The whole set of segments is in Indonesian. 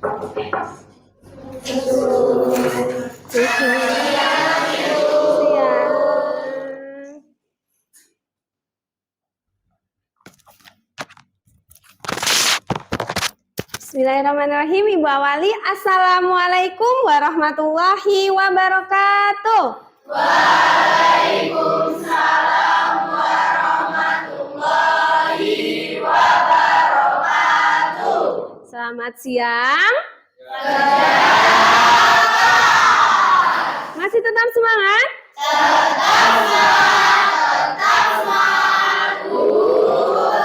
Bismillahirrahmanirrahim. Ibu awali. Assalamualaikum warahmatullahi wabarakatuh. Waalaikumsalam warahmatullahi wabarakatuh. Selamat siang. Masih tetap semangat? Tetap semangat, tetap semangat,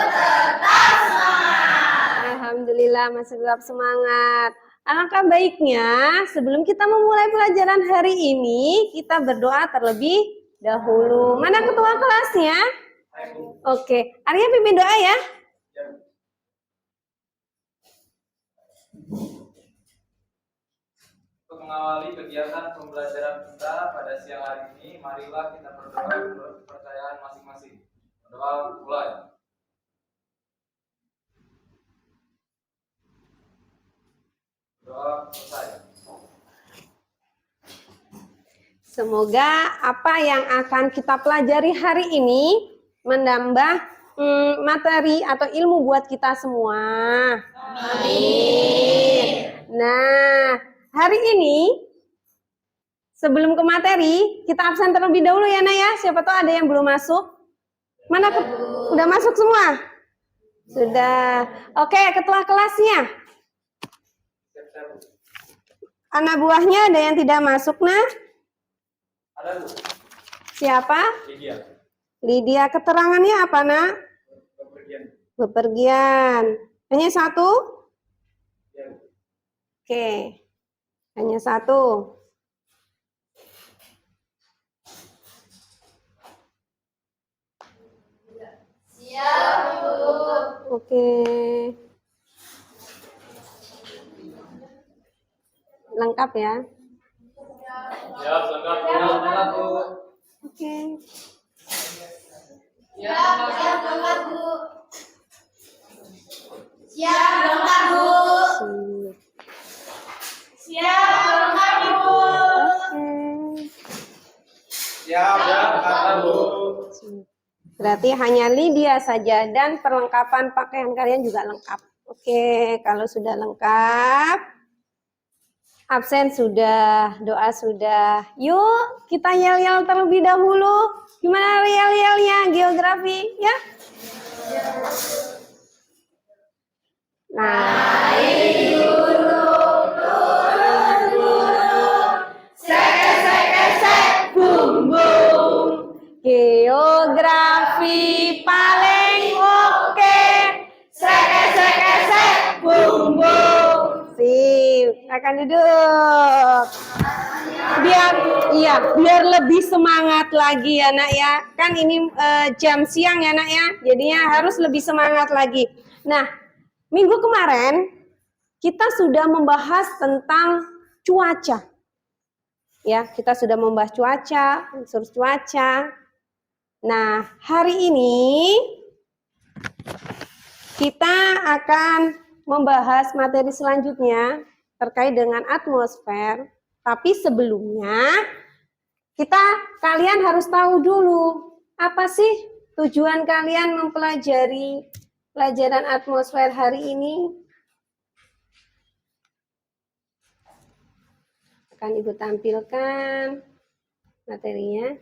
tetap semangat. Alhamdulillah masih tetap semangat. Alangkah baiknya sebelum kita memulai pelajaran hari ini, kita berdoa terlebih dahulu. Mana ketua kelasnya? Oke, Arya pimpin doa ya. Untuk mengawali kegiatan pembelajaran kita pada siang hari ini, marilah kita berdoa menurut kepercayaan masing-masing. Berdoa mulai. Doa selesai. Semoga apa yang akan kita pelajari hari ini menambah materi atau ilmu buat kita semua. Amin. Nah, hari ini sebelum ke materi, kita absen terlebih dahulu ya, Nak ya. Siapa tahu ada yang belum masuk. Mana udah masuk semua? Sudah. Oke, ketua kelasnya. Anak buahnya ada yang tidak masuk, nah? Ada Bu? Siapa? Lydia. Lydia, keterangannya apa, Nak? Bepergian. Bepergian. Hanya satu? Ya, Bu. Oke. Hanya satu. Siap, Bu. Oke. Lengkap ya? Siap, lengkap Bu. Oke. Siap, lengkap, Bu. Siap, lengkap, Bu. Siap, lengkap, Bu. Siap, kata Bu. Berarti hanya Lydia saja dan perlengkapan pakaian kalian juga lengkap. Oke, kalau sudah lengkap, absen sudah, doa sudah. Yuk, kita yel-yel terlebih dahulu. Gimana yel-yelnya geografi, ya? Naik gunung, turun gunung, sek, bum bum. Geografi paling oke. Sek, bum bum. Sip, akan duduk. Biar lebih semangat lagi ya, Nak ya. Kan ini jam siang ya, Nak ya. Jadinya harus lebih semangat lagi. Nah, minggu kemarin kita sudah membahas tentang cuaca. Ya, kita sudah membahas cuaca, unsur cuaca. Nah, hari ini kita akan membahas materi selanjutnya terkait dengan atmosfer. Tapi sebelumnya, kalian harus tahu dulu, apa sih tujuan kalian mempelajari pelajaran atmosfer hari ini? Akan Ibu tampilkan materinya.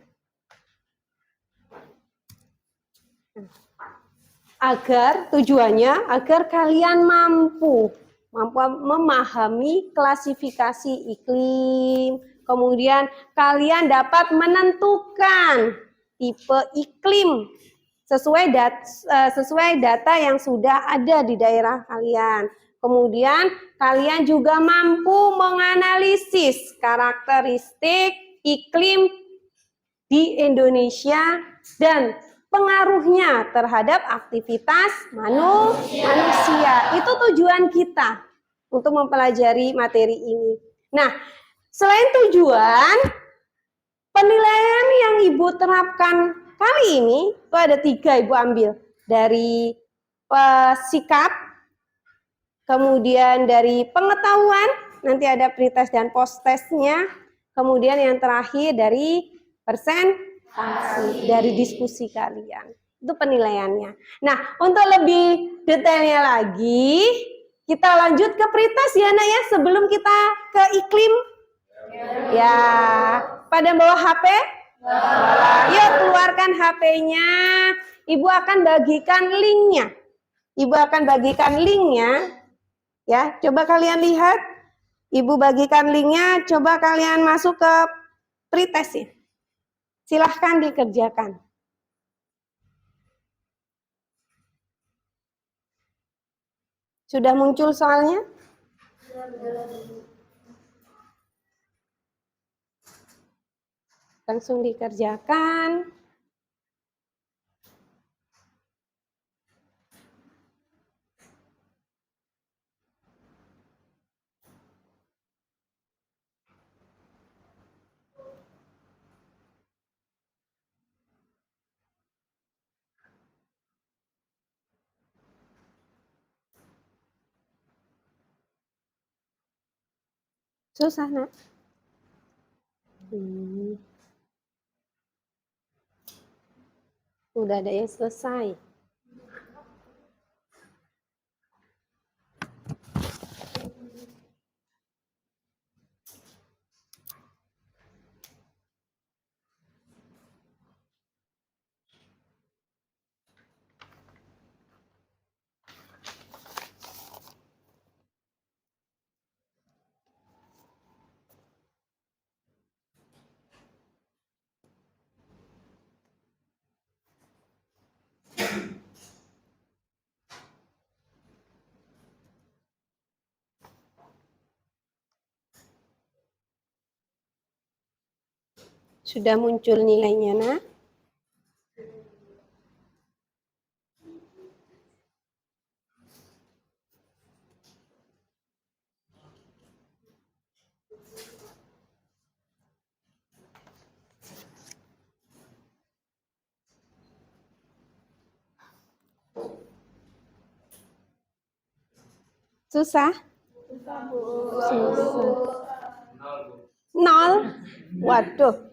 Tujuannya agar kalian mampu memahami klasifikasi iklim, kemudian kalian dapat menentukan tipe iklim sesuai data yang sudah ada di daerah kalian. Kemudian kalian juga mampu menganalisis karakteristik iklim di Indonesia dan pengaruhnya terhadap aktivitas manusia. Itu tujuan kita untuk mempelajari materi ini. Nah, selain tujuan, penilaian yang Ibu terapkan kali ini, itu ada 3 Ibu ambil. Dari sikap, kemudian dari pengetahuan, nanti ada pretest dan post-testnya, kemudian yang terakhir dari presentasi, dari diskusi kalian. Itu penilaiannya. Nah, untuk lebih detailnya lagi, kita lanjut ke pretest ya nak ya, sebelum kita ke iklim. Ya, pada bawa HP? Yuk keluarkan HP-nya. Ibu akan bagikan linknya. Ibu akan bagikan linknya. Ya, coba kalian lihat. Ibu bagikan linknya. Coba kalian masuk ke pretest ya. Silahkan dikerjakan. Sudah muncul soalnya? Langsung dikerjakan. Susah nak? Udah ada yang selesai. Sudah muncul nilainya nak? Susah? Susah. Nol? Waduh.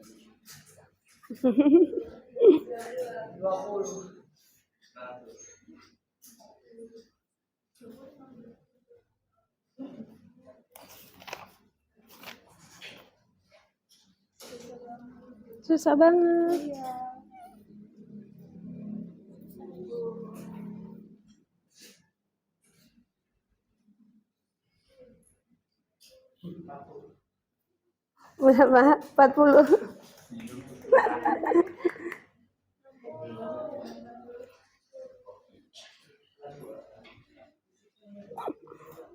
Susah banget. Berapa? 40.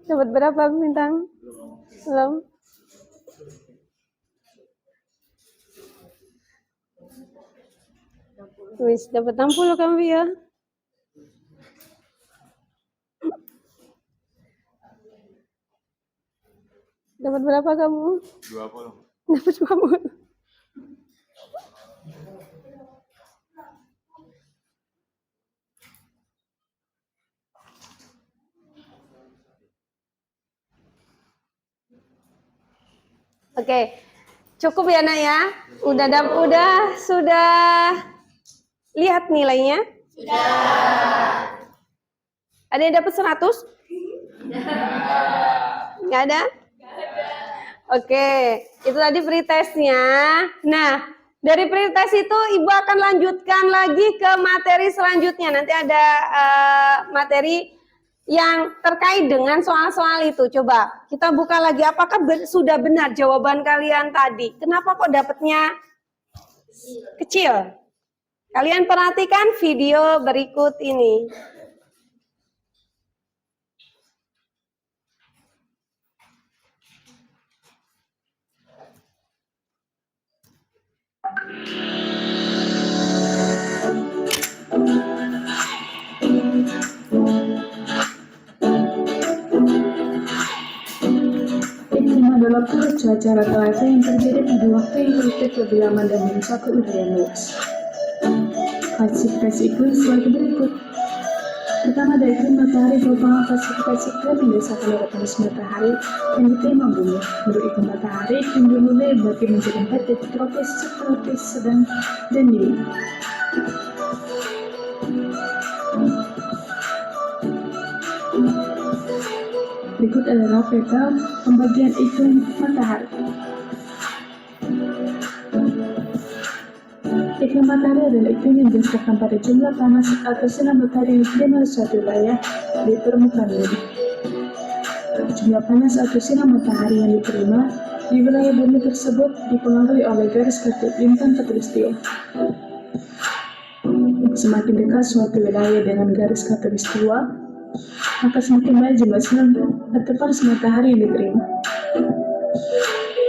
Dapat berapa bintang? Belum. Wis dapat 60 kamu ya. Dapat berapa kamu? 20. Dapat 20. Oke, cukup ya nak ya. Sudah lihat nilainya? Sudah. Ada yang dapat 100? Nggak ada? Oke, itu tadi pretestnya. Nah, dari pretest itu Ibu akan lanjutkan lagi ke materi selanjutnya. Nanti ada materi yang terkait dengan soal-soal itu. Coba kita buka lagi, apakah sudah benar jawaban kalian tadi? Kenapa kok dapatnya kecil? Kalian perhatikan video berikut ini. Adalah kurus cuaca rata-rata yang terjadi pada waktu yang relatif lebih lama dan mencakup udara luas. Klasifikasi iklim sebagai berikut. Pertama dari iklim matahari merupakan klasifikasi iklim yang berdasarkan dari panas matahari yang diterima bumi. Menurut iklim matahari, iklim di bumi dibagi menjadi 4 yaitu tropis, subtropis, sedang, dan dingin. Berikut adalah peta pembagian iklim matahari. Iklim matahari adalah iklim yang berdasarkan pada jumlah panas atau sinar matahari yang diterima di suatu wilayah di permukaan bumi. Jumlah panas atau sinar matahari yang diterima di wilayah bumi tersebut dipengaruhi oleh garis kutub bintang khatulistiwa. Semakin dekat suatu wilayah dengan garis khatulistiwa, maka semakin banyak jumlah sinar atau panas matahari yang diterima.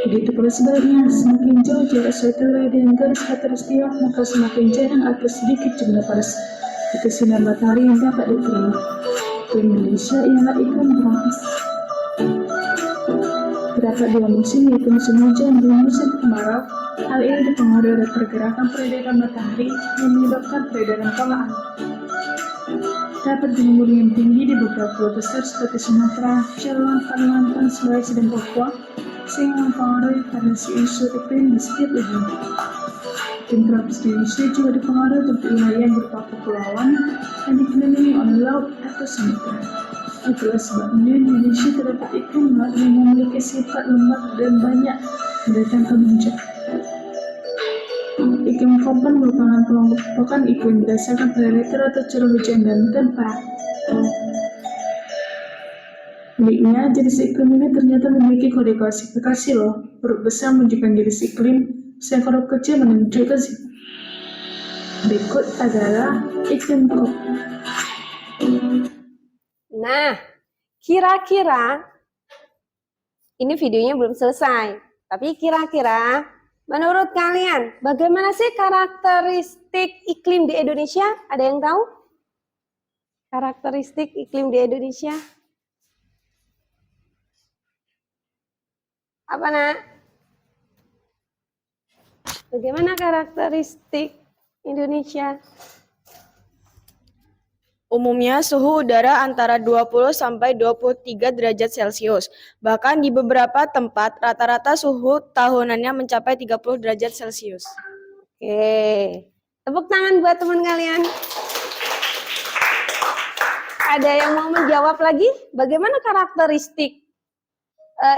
Begitu pula sebaliknya, semakin jauh jarak suatu wilayah dengan garis khatulistiwa, maka semakin jarang atau sedikit jumlah panas atau sinar matahari yang dapat diterima. Iklim Indonesia ialah iklim tropis. Terdapat 2 musim, yaitu musim hujan dan musim kemarau. Hal ini dipengaruhi oleh pergerakan peredaran matahari yang menyebabkan peredaran pola angin. Terdapat gunung yang tinggi di beberapa pulau besar seperti Sumatera, Jawa, Kalimantan, Sulawesi, dan Papua, sehingga mempengaruhi variasi unsur iklim di setiap wilayah. Iklim tropis di Indonesia juga dipengaruhi bentuk wilayah yang berupa kepulauan yang dikelilingi oleh laut atau samudra. Itulah sebabnya di Indonesia terdapat iklim laut yang memiliki sifat lembab dan banyak mendatangkan hujan. Iklim Koppen merupakan kelompokan iklim berdasarkan pada literatur curah hujan dan tempat. Uniknya, jenis iklim ini ternyata memiliki kode klasifikasi loh. Huruf besar menunjukkan jenis iklim, sedangkan huruf kecil menunjukkan sifat. Berikut adalah iklim Koppen. Nah, kira-kira ini videonya belum selesai, tapi kira-kira menurut kalian bagaimana sih karakteristik iklim di Indonesia? Ada yang tahu? Karakteristik iklim di Indonesia? Apa, Nak? Bagaimana karakteristik Indonesia? Umumnya suhu udara antara 20 sampai 23 derajat Celcius. Bahkan di beberapa tempat rata-rata suhu tahunannya mencapai 30 derajat Celcius. Oke. Tepuk tangan buat teman kalian. Ada yang mau menjawab lagi? Bagaimana karakteristik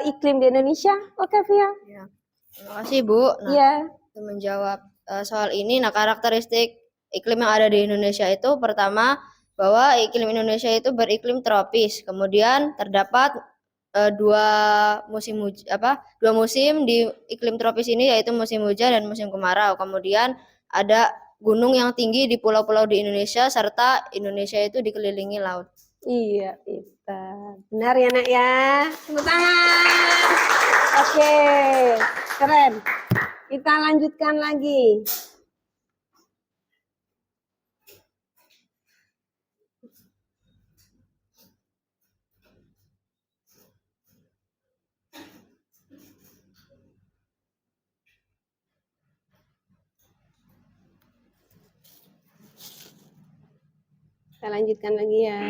iklim di Indonesia? Oke, Via. Ya, terima kasih Bu. Nah, Iya. untuk menjawab soal ini, karakteristik iklim yang ada di Indonesia itu pertama bahwa iklim Indonesia itu beriklim tropis. Kemudian terdapat dua musim di iklim tropis ini, yaitu musim hujan dan musim kemarau. Kemudian ada gunung yang tinggi di pulau-pulau di Indonesia, serta Indonesia itu dikelilingi laut. Iya, pintar. Benar ya, Nak ya? Tepuk tangan. Oke, keren. Kita lanjutkan lagi. Kita lanjutkan lagi ya.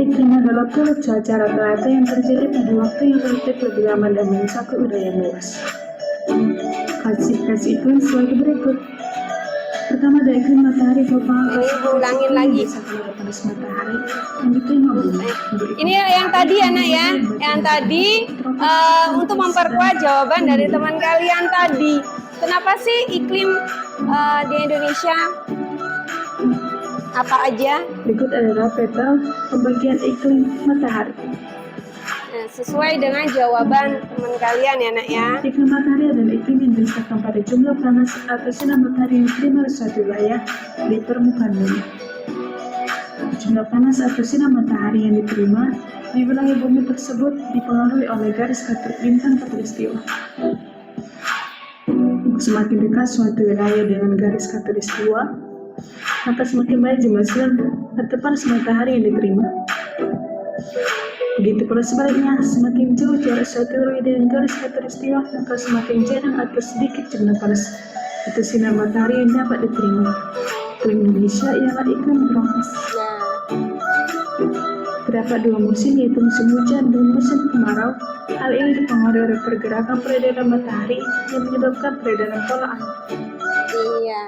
Iklim adalah pola cuaca rata-rata yang terjadi pada waktu yang relatif lebih lama dan mencakup wilayah luas. Klasifikasi iklim sebagai berikut. Pertama ada iklim matahari merupakan Ini ulangin lagi. panas matahari yang diterima bumi. Ini yang tadi ya, Nak ya. Yang tadi untuk memperkuat jawaban dari teman kalian tadi. Kenapa sih iklim di Indonesia apa aja? Berikut adalah peta pembagian iklim matahari. Nah, sesuai dengan jawaban teman kalian ya, Nak ya. Iklim matahari adalah iklim yang berdasarkan pada jumlah panas atau sinar matahari yang diterima di suatu wilayah di permukaan bumi. Jumlah panas atau sinar matahari yang diterima di wilayah bumi tersebut dipengaruhi oleh garis kutub bintang khatulistiwa. Semakin dekat suatu wilayah dengan garis khatulistiwa, maka semakin banyak jumlah sinar atau panas matahari yang diterima. Begitu pula sebaliknya, semakin jauh jarak suatu teori dengan garis khatulistiwa, maka semakin jarang atau sedikit jumlah panas atau sinar matahari yang dapat diterima. Iklim Indonesia ialah iklim tropis. Terdapat dua musim, yaitu musim hujan dan musim kemarau. Hal ini dipengaruhi oleh pergerakan peredaran matahari yang menyebabkan peredaran pola angin. Iya.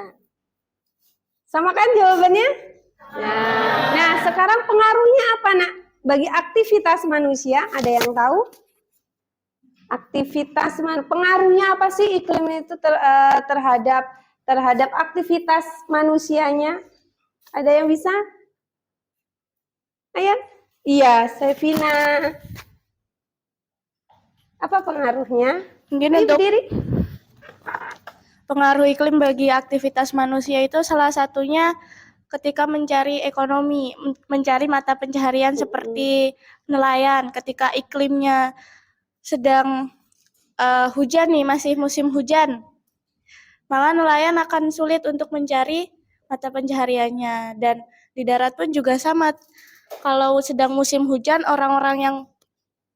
Sama kan jawabannya? Nah, sekarang pengaruhnya apa, Nak? Bagi aktivitas manusia, ada yang tahu? Pengaruhnya apa sih iklim itu terhadap aktivitas manusianya? Ada yang bisa? Ayo. Iya, Sevina. Apa pengaruhnya? Mungkin Ayo untuk berdiri. pengaruh iklim bagi aktivitas manusia itu salah satunya ketika mencari ekonomi, mencari mata pencaharian seperti nelayan. Ketika iklimnya sedang hujan nih, masih musim hujan, malah nelayan akan sulit untuk mencari mata pencahariannya. Dan di darat pun juga sama. Kalau sedang musim hujan, orang-orang yang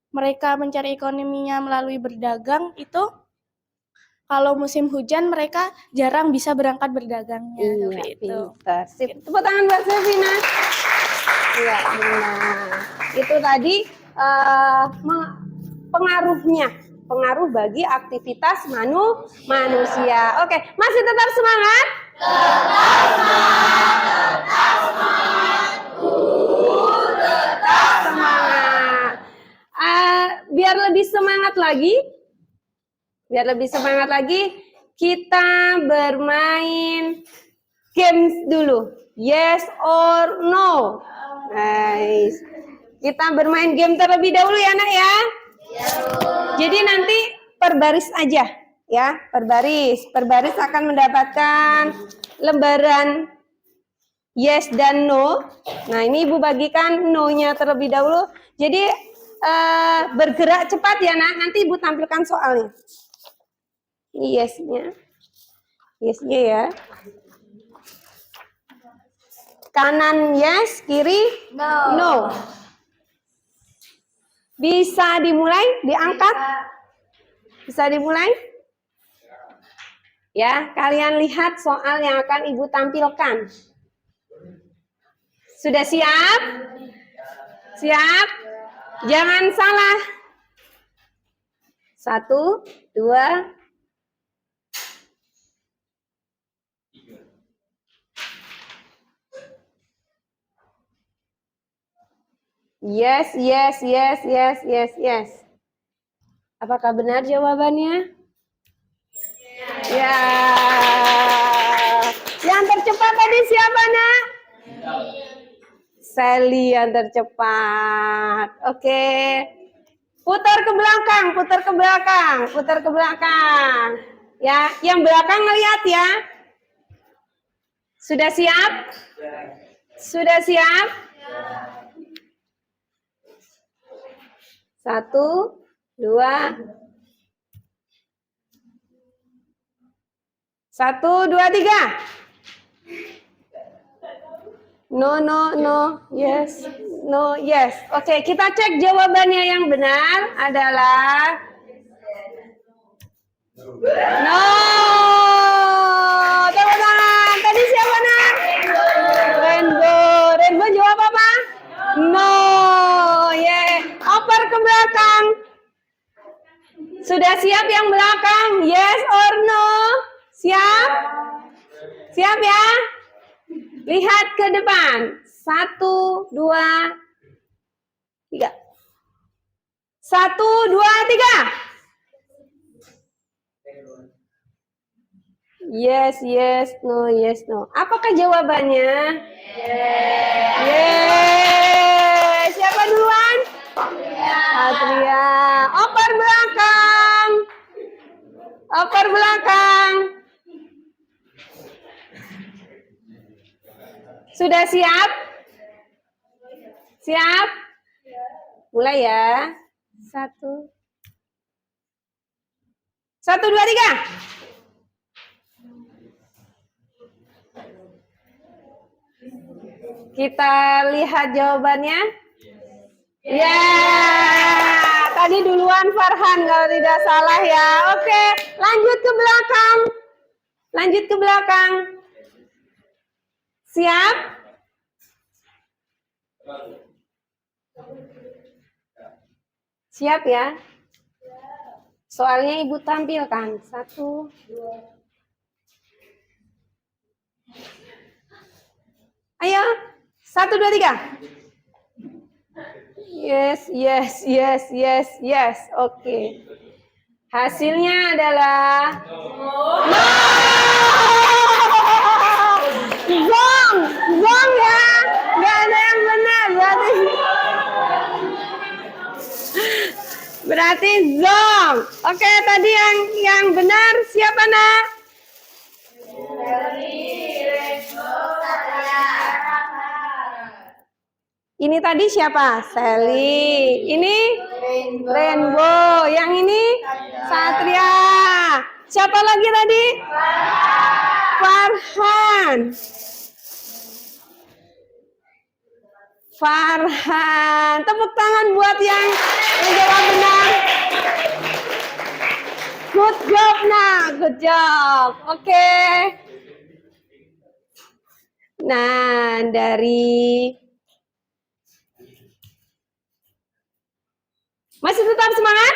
mereka mencari ekonominya melalui berdagang itu, kalau musim hujan mereka jarang bisa berangkat berdagangnya. Iya, Seperti itu. pintar. Sip. Tepuk tangan buat Sevina. Iya, benar. Itu tadi pengaruh bagi aktivitas manusia. Oke, masih tetap semangat? Tetap semangat. Biar lebih semangat lagi, kita bermain games dulu. Yes or no. Nice. Kita bermain game terlebih dahulu ya, Nak ya. Jadi nanti per baris aja ya, per baris akan mendapatkan lembaran yes dan no. Nah, ini Ibu bagikan no-nya terlebih dahulu. Jadi bergerak cepat ya, Nak. Nanti Ibu tampilkan soalnya. Ini yes-nya. Yes-nya ya. Kanan yes, kiri no. Bisa dimulai, diangkat? Bisa dimulai? Ya, kalian lihat soal yang akan Ibu tampilkan. Sudah siap? Siap? Jangan salah. 1, 2, yes. Apakah benar jawabannya? Ya. Yang tercepat tadi siapa, Nak? Sally yang tercepat. Oke. Putar ke belakang. Ya, yang belakang ngelihat ya. Sudah siap? Sudah siap? 1, 2, 1, 2, 3. No, yes, no, yes. Oke, kita cek jawabannya yang benar adalah no. Tepuk tangan. Tadi siapa, Nak? Rainbow jawab apa? No. Oper ke belakang. Sudah siap yang belakang? Yes or no? Siap? Siap ya? Lihat ke depan. 1, 2, 3. 1, 2, 3. Yes, no. Apakah jawabannya? Yes. Siapa duluan? Satria. Oper belakang. Sudah siap? Siap? Mulai ya. 1, 2, 3. Kita lihat jawabannya. Ya, tadi duluan Farhan kalau tidak salah ya. Oke, lanjut ke belakang. Lanjut ke belakang. Siap? Siap ya? Soalnya Ibu tampilkan. 1, 2. Ayo, 1, 2, 3. Yes, yes, yes, yes, yes. Oke. Hasilnya adalah no. Zong, zong ya. Nggak ada yang benar berarti zong. Oke, tadi yang benar siapa nak? Ini tadi siapa? Sally. Ini Rainbow. Yang ini Satria. Siapa lagi tadi? Farhan. Farhan. Tepuk tangan buat yang menjawab benar. Good job, nak. Good job. Oke. Nah, dari masih tetap semangat?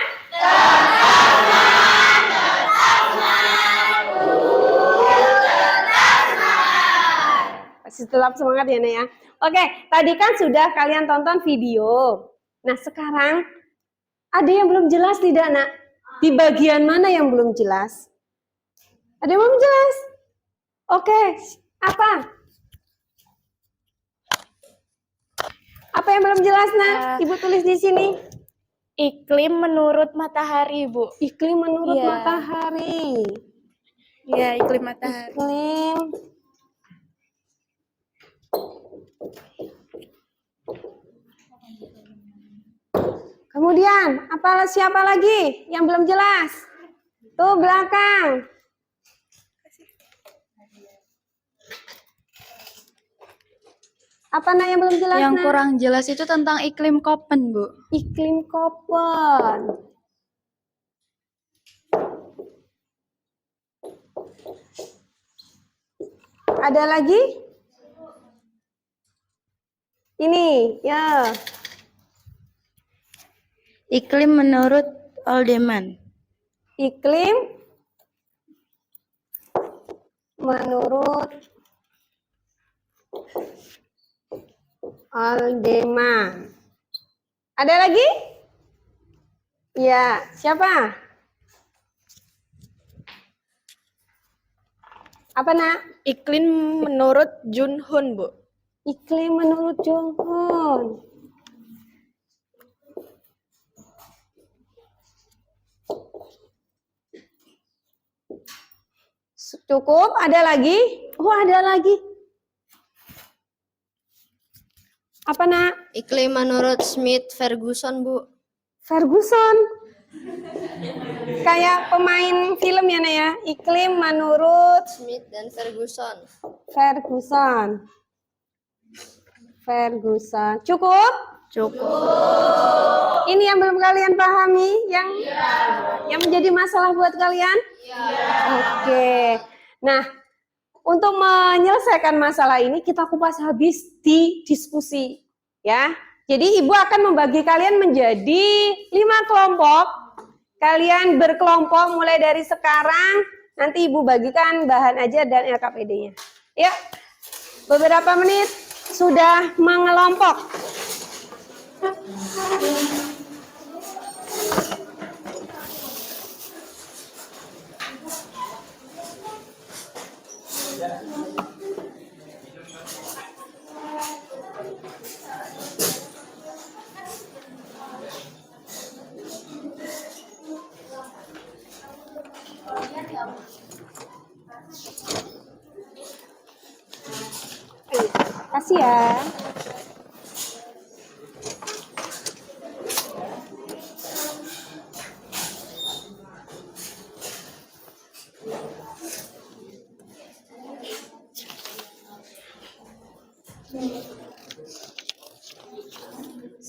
Masih tetap semangat ya, Nek ya. Oke, tadi kan sudah kalian tonton video. Nah, sekarang ada yang belum jelas tidak, Nak? Di bagian mana yang belum jelas? Ada yang belum jelas? Oke, apa? Apa yang belum jelas, Nak? Ibu tulis di sini. Iklim menurut matahari, Bu. Iklim menurut Iya. matahari. Ya, iklim matahari. Iklim. Kemudian, siapa lagi yang belum jelas? Tuh belakang. Apa nak yang belum jelas? Yang Nak? kurang jelas itu tentang iklim Koppen, Bu. Iklim Koppen. Ada lagi? Ini, ya. Iklim menurut Oldeman. Iklim menurut Aldeman. Ada lagi? Ya, siapa? Apa nak? Iklim menurut Junhun, Bu. Iklim menurut Junhun. Cukup? Ada lagi? Oh, ada lagi. Apa nak? Iklim menurut Smith Ferguson, Bu. Ferguson. Kayak pemain film ya, Nak ya. Iklim menurut Smith dan Ferguson. Ferguson. Ferguson. Cukup? Cukup. Ini yang belum kalian pahami, yang menjadi masalah buat kalian? Oke. Nah, untuk menyelesaikan masalah ini kita kupas habis di diskusi, ya. Jadi Ibu akan membagi kalian menjadi 5 kelompok. Kalian berkelompok mulai dari sekarang. Nanti Ibu bagikan bahan ajar dan LKPD-nya. Ya. Beberapa menit sudah mengelompok. Kasih ya.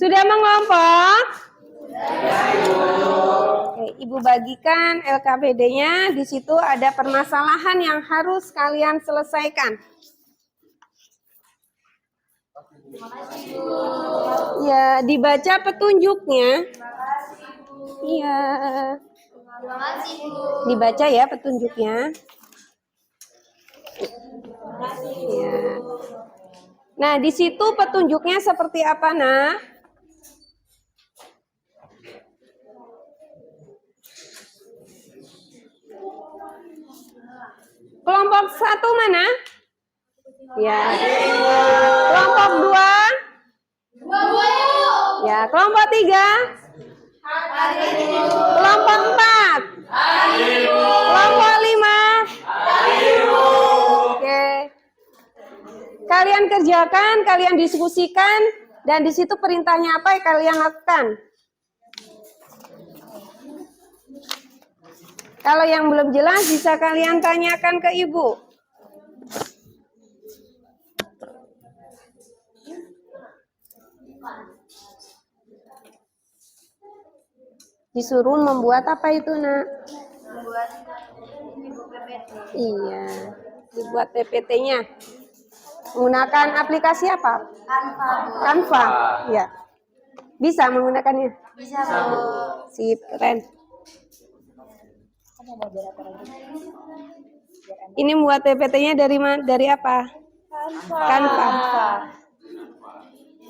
Sudah mengelompok? Oke, Ibu bagikan LKPD-nya. Di situ ada permasalahan yang harus kalian selesaikan. Ya, dibaca petunjuknya. Iya. Dibaca ya petunjuknya. Ya. Nah, di situ petunjuknya seperti apa, Nak? Kelompok 1 mana? Ya. Kelompok 2? Ya, kelompok 3? Kelompok 4? Kelompok 5? Oke. Kalian kerjakan, kalian diskusikan, dan di situ perintahnya apa yang kalian lakukan. Kalau yang belum jelas bisa kalian tanyakan ke ibu. Disuruh membuat apa itu, Nak? Membuat ibu PPT. Iya, dibuat PPT-nya. Menggunakan aplikasi apa? Canva, Bu. Canva. Ya. Bisa menggunakannya? Bisa, Bu. Sip, keren. Ini membuat PPT-nya dari mana? Dari apa? Canva.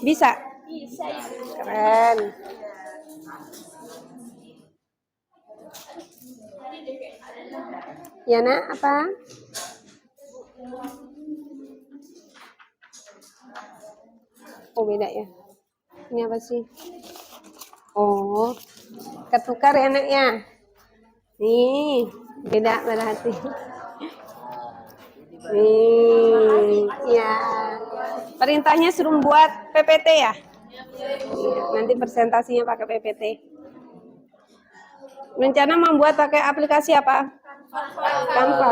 Bisa? Bisa. Keren. Ya, Nak, apa? Oh, beda ya. Ini apa sih? Oh, ketukar ya, Nak ya. Nih, beda berarti. Nih, ya. Perintahnya suruh buat PPT ya? Iya, nanti presentasinya pakai PPT. Rencana membuat pakai aplikasi apa? Canva.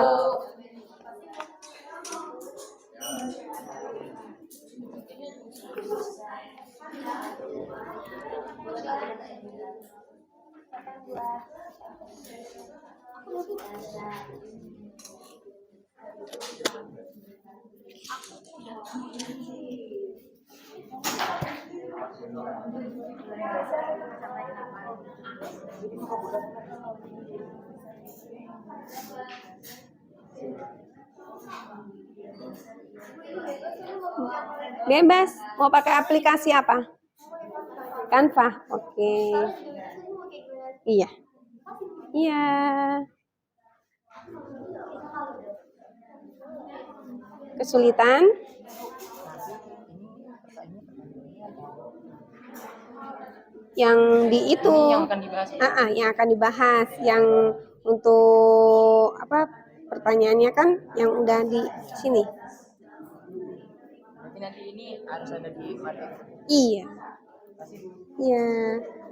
Bebas. Mau pakai aplikasi apa? Canva. Oke. Iya. Iya. Kesulitan? Yang di itu. Yang akan dibahas. Yang akan dibahas. Yang untuk apa? Pertanyaannya kan yang udah di sini. Nanti ini harus ada di materi. Iya. Iya.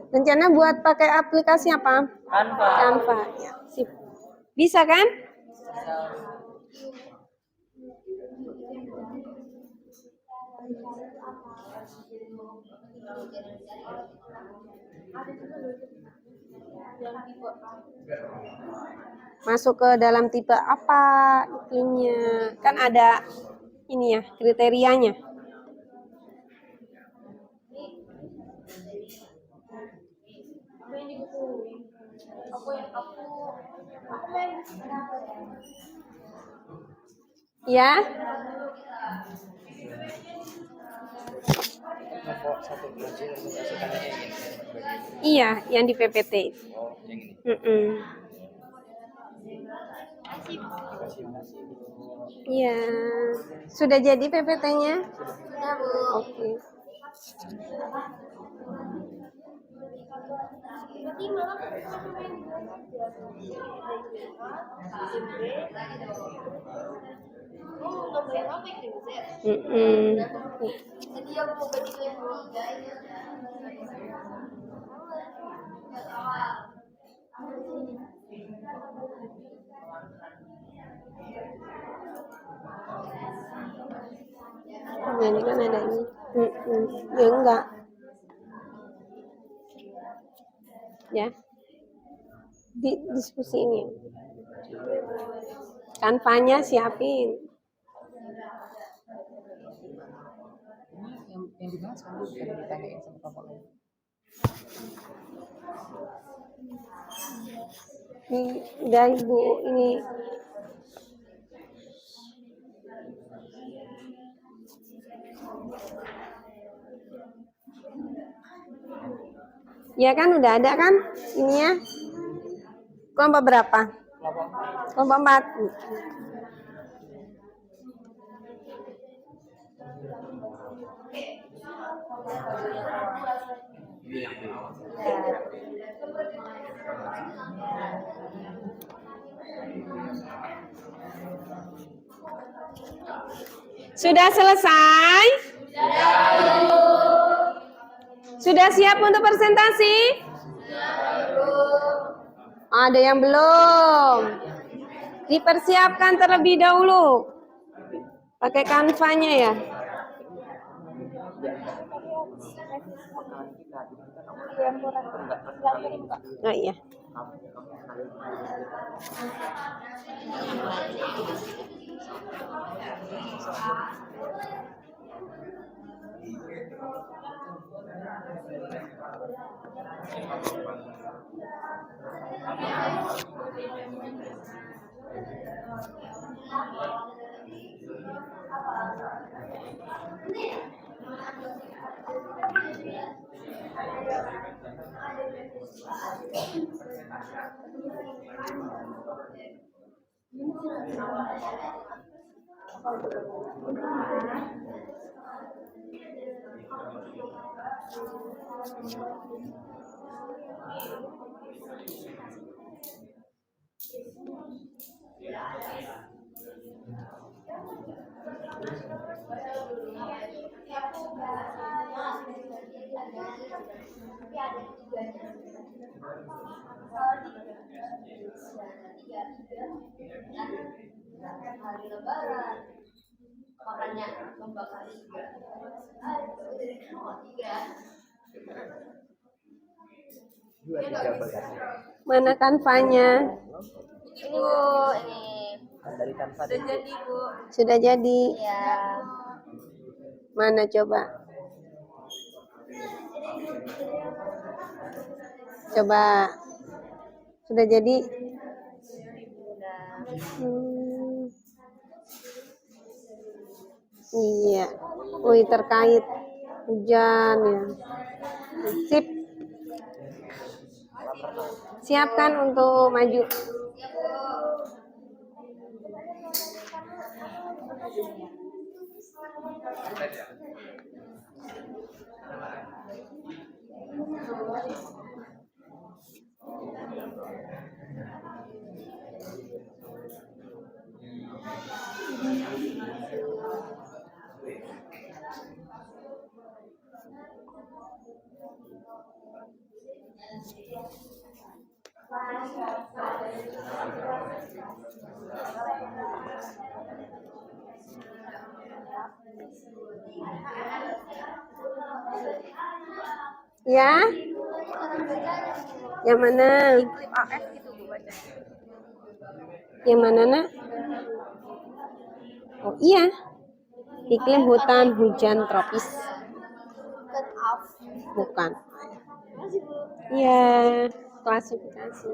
Rencana buat pakai aplikasi apa? Canva. Canva. Ya, sip. Bisa kan? Masuk ke dalam tipe apa iklimnya? Kan ada ini ya, kriterianya. Ya. Iya, yang di PPT. Oh, yang ini. Iya. Sudah jadi PPT-nya? Sudah, Bu. Oke. Ya, ini kan ada ini. Ya enggak. Ya, di diskusi ini. Kanvanya siapin. Yang dibahas kan bukan ditanyain sama kelompok lain. Udah Ibu, ini ya kan udah ada kan ininya. Kelompok berapa? Kelompok 4. Sudah selesai? Sudah siap untuk presentasi? Ada yang belum? Dipersiapkan terlebih dahulu. Pakai kanvanya ya. Oh iya. Mana kanvanya? Ini Bu, ini. Dari tanpa Sudah jadi Bu. Sudah jadi. Ya. Mana coba? Coba. Sudah jadi? Hmm. Iya. Wih, terkait hujan ya. Sip. Siapkan untuk maju. Ya? Yang mana? Yang mana, Nak? Oh iya. Iklim hutan hujan tropis. Bukan. Iya, klasifikasi.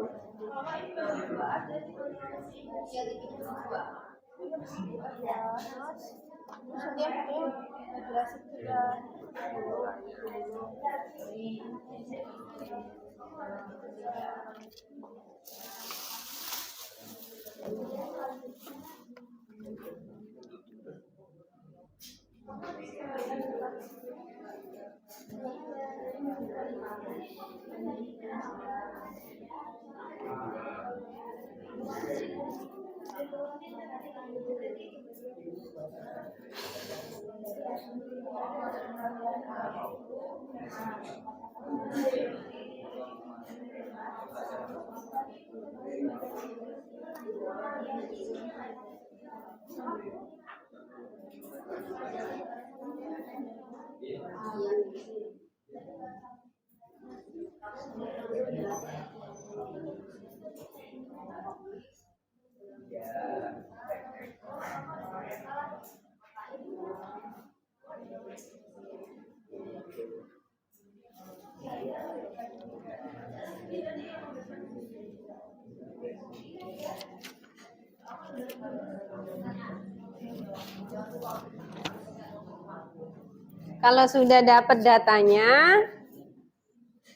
Kalau sudah dapat datanya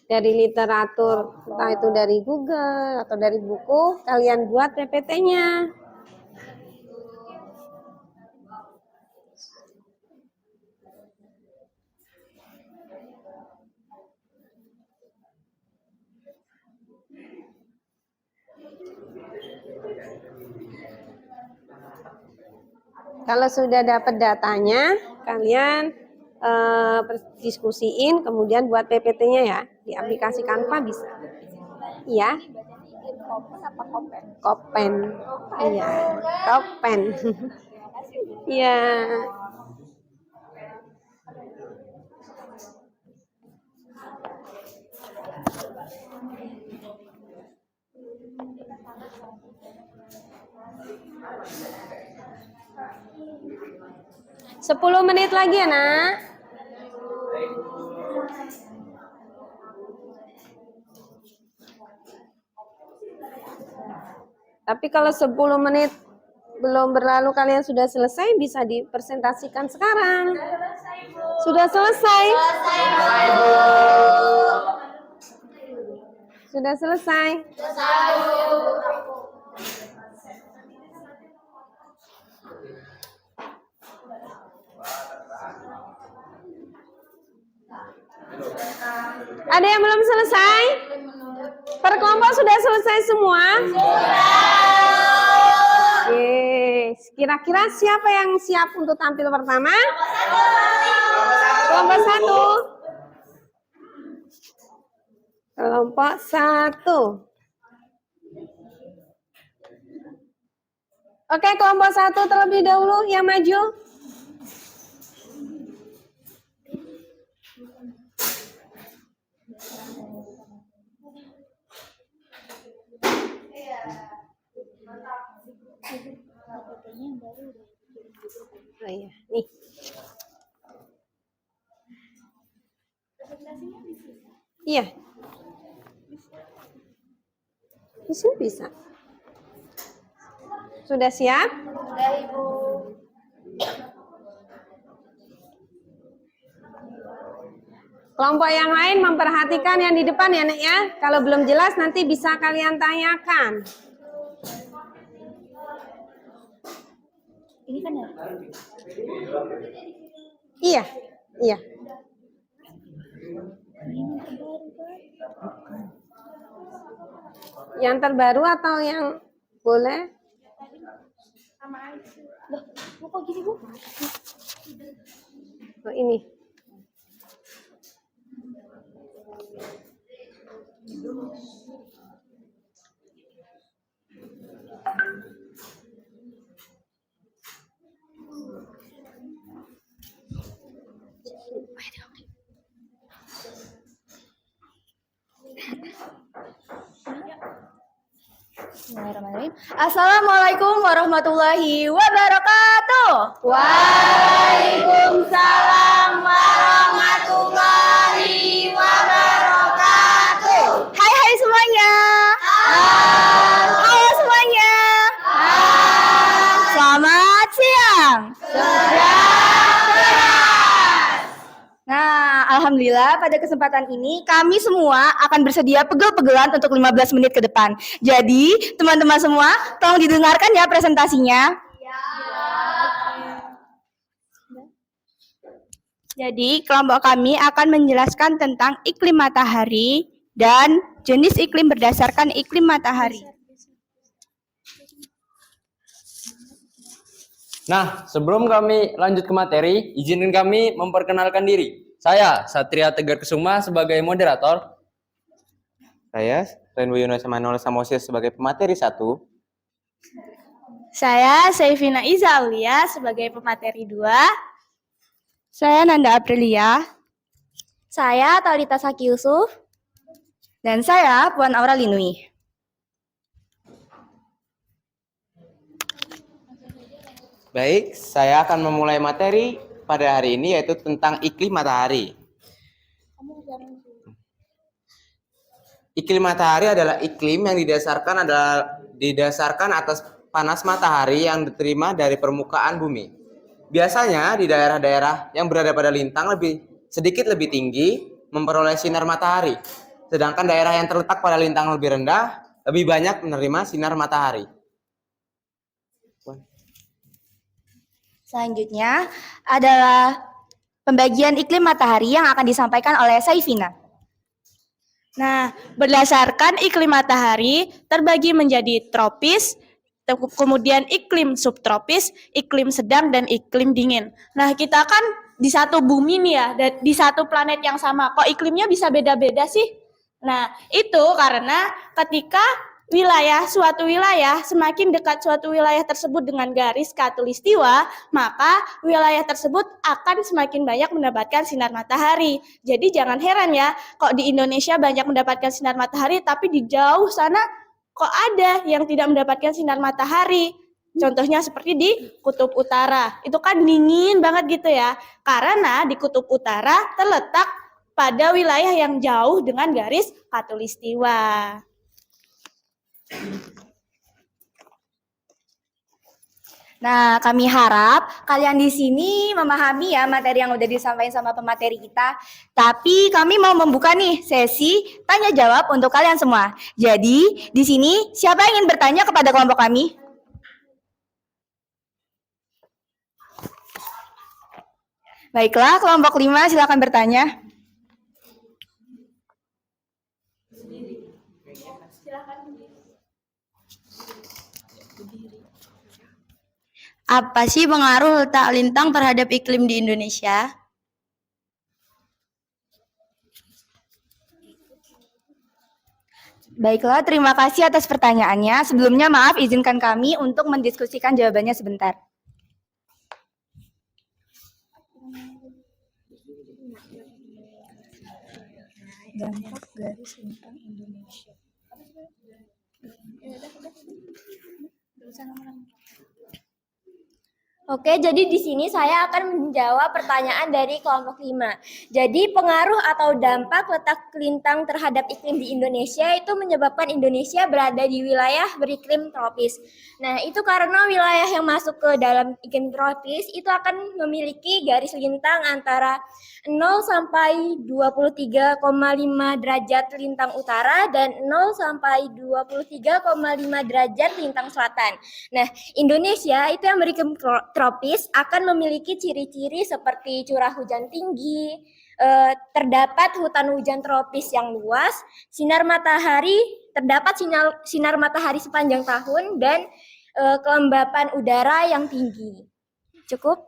dari literatur, entah itu dari Google atau dari buku, kalian buat PPT-nya. Kalau sudah dapat datanya, kalian diskusiin, kemudian buat PPT-nya ya. Di aplikasi Canva bisa. Iya. Kopen. Iya, Kopen. Iya. Sepuluh menit lagi ya, Nak. Tapi kalau 10 menit belum berlalu kalian sudah selesai, bisa dipresentasikan sekarang. Sudah selesai? Sudah selesai? Ada yang belum selesai? Per kelompok sudah selesai semua? Yes. Kira-kira siapa yang siap untuk tampil pertama? Kelompok 1. Kelompok 1. Oke, kelompok 1 terlebih dahulu yang maju. Oh iya, nih. Iya. Di sini bisa. Sudah siap? Sudah, Ibu. Kelompok yang lain memperhatikan yang di depan ya, Nek ya. Kalau belum jelas nanti bisa kalian tanyakan. Ini kan ya? Iya, iya. Yang terbaru atau yang boleh? Loh, kok gini, Bu? Oh, ini. Bismillahirrahmanirrahim. Assalamualaikum warahmatullahi wabarakatuh. Waalaikumsalam warahmatullahi wabarakatuh. Hai semuanya. Halo semuanya. Selamat siang. Nah, alhamdulillah pada kesempatan ini kami semua akan bersedia pegel-pegelan untuk 15 menit ke depan. Jadi, teman-teman semua tolong didengarkan ya presentasinya. Jadi, kelompok kami akan menjelaskan tentang iklim matahari dan jenis iklim berdasarkan iklim matahari. Nah, sebelum kami lanjut ke materi, izinkan kami memperkenalkan diri. Saya, Satria Tegar Kesuma, sebagai moderator. Saya, Renwu Yunus Emanuel Samosius sebagai pemateri 1. Saya Saifina Iza Aulia sebagai pemateri 2. Saya Nanda Aprilia. Saya Talita Saki Yusuf. Dan saya Puan Aura Linui. Baik, saya akan memulai materi pada hari ini yaitu tentang iklim matahari. Iklim matahari adalah iklim yang didasarkan atas panas matahari yang diterima dari permukaan bumi. Biasanya di daerah-daerah yang berada pada lintang sedikit lebih tinggi memperoleh sinar matahari, sedangkan daerah yang terletak pada lintang lebih rendah lebih banyak menerima sinar matahari. Selanjutnya adalah pembagian iklim matahari yang akan disampaikan oleh Saifina. Nah, berdasarkan iklim matahari terbagi menjadi tropis, kemudian iklim subtropis, iklim sedang, dan iklim dingin. Nah, kita kan di satu bumi nih ya, di satu planet yang sama. Kok iklimnya bisa beda-beda sih? Nah, itu karena ketika suatu wilayah semakin dekat suatu wilayah tersebut dengan garis khatulistiwa, maka wilayah tersebut akan semakin banyak mendapatkan sinar matahari. Jadi jangan heran ya, kok di Indonesia banyak mendapatkan sinar matahari, tapi di jauh sana kok ada yang tidak mendapatkan sinar matahari. Contohnya seperti di Kutub Utara, itu kan dingin banget gitu ya, karena di Kutub Utara terletak pada wilayah yang jauh dengan garis khatulistiwa. Nah, kami harap kalian di sini memahami ya materi yang udah disampaikan sama pemateri kita. Tapi kami mau membuka nih sesi tanya jawab untuk kalian semua. Jadi, di sini siapa yang ingin bertanya kepada kelompok kami? Baiklah, kelompok 5 silakan bertanya. Apa sih pengaruh letak lintang terhadap iklim di Indonesia? Baiklah, terima kasih atas pertanyaannya. Sebelumnya maaf, izinkan kami untuk mendiskusikan jawabannya sebentar. Dampak garis lintang Indonesia. Oke, jadi di sini saya akan menjawab pertanyaan dari kelompok 5. Jadi pengaruh atau dampak letak lintang terhadap iklim di Indonesia itu menyebabkan Indonesia berada di wilayah beriklim tropis. Nah, itu karena wilayah yang masuk ke dalam iklim tropis itu akan memiliki garis lintang antara 0 sampai 23,5 derajat lintang utara dan 0 sampai 23,5 derajat lintang selatan. Nah, Indonesia itu yang beriklim tropis akan memiliki ciri-ciri seperti curah hujan tinggi, terdapat hutan hujan tropis yang luas, terdapat sinar matahari sepanjang tahun, dan kelembapan udara yang tinggi. Cukup?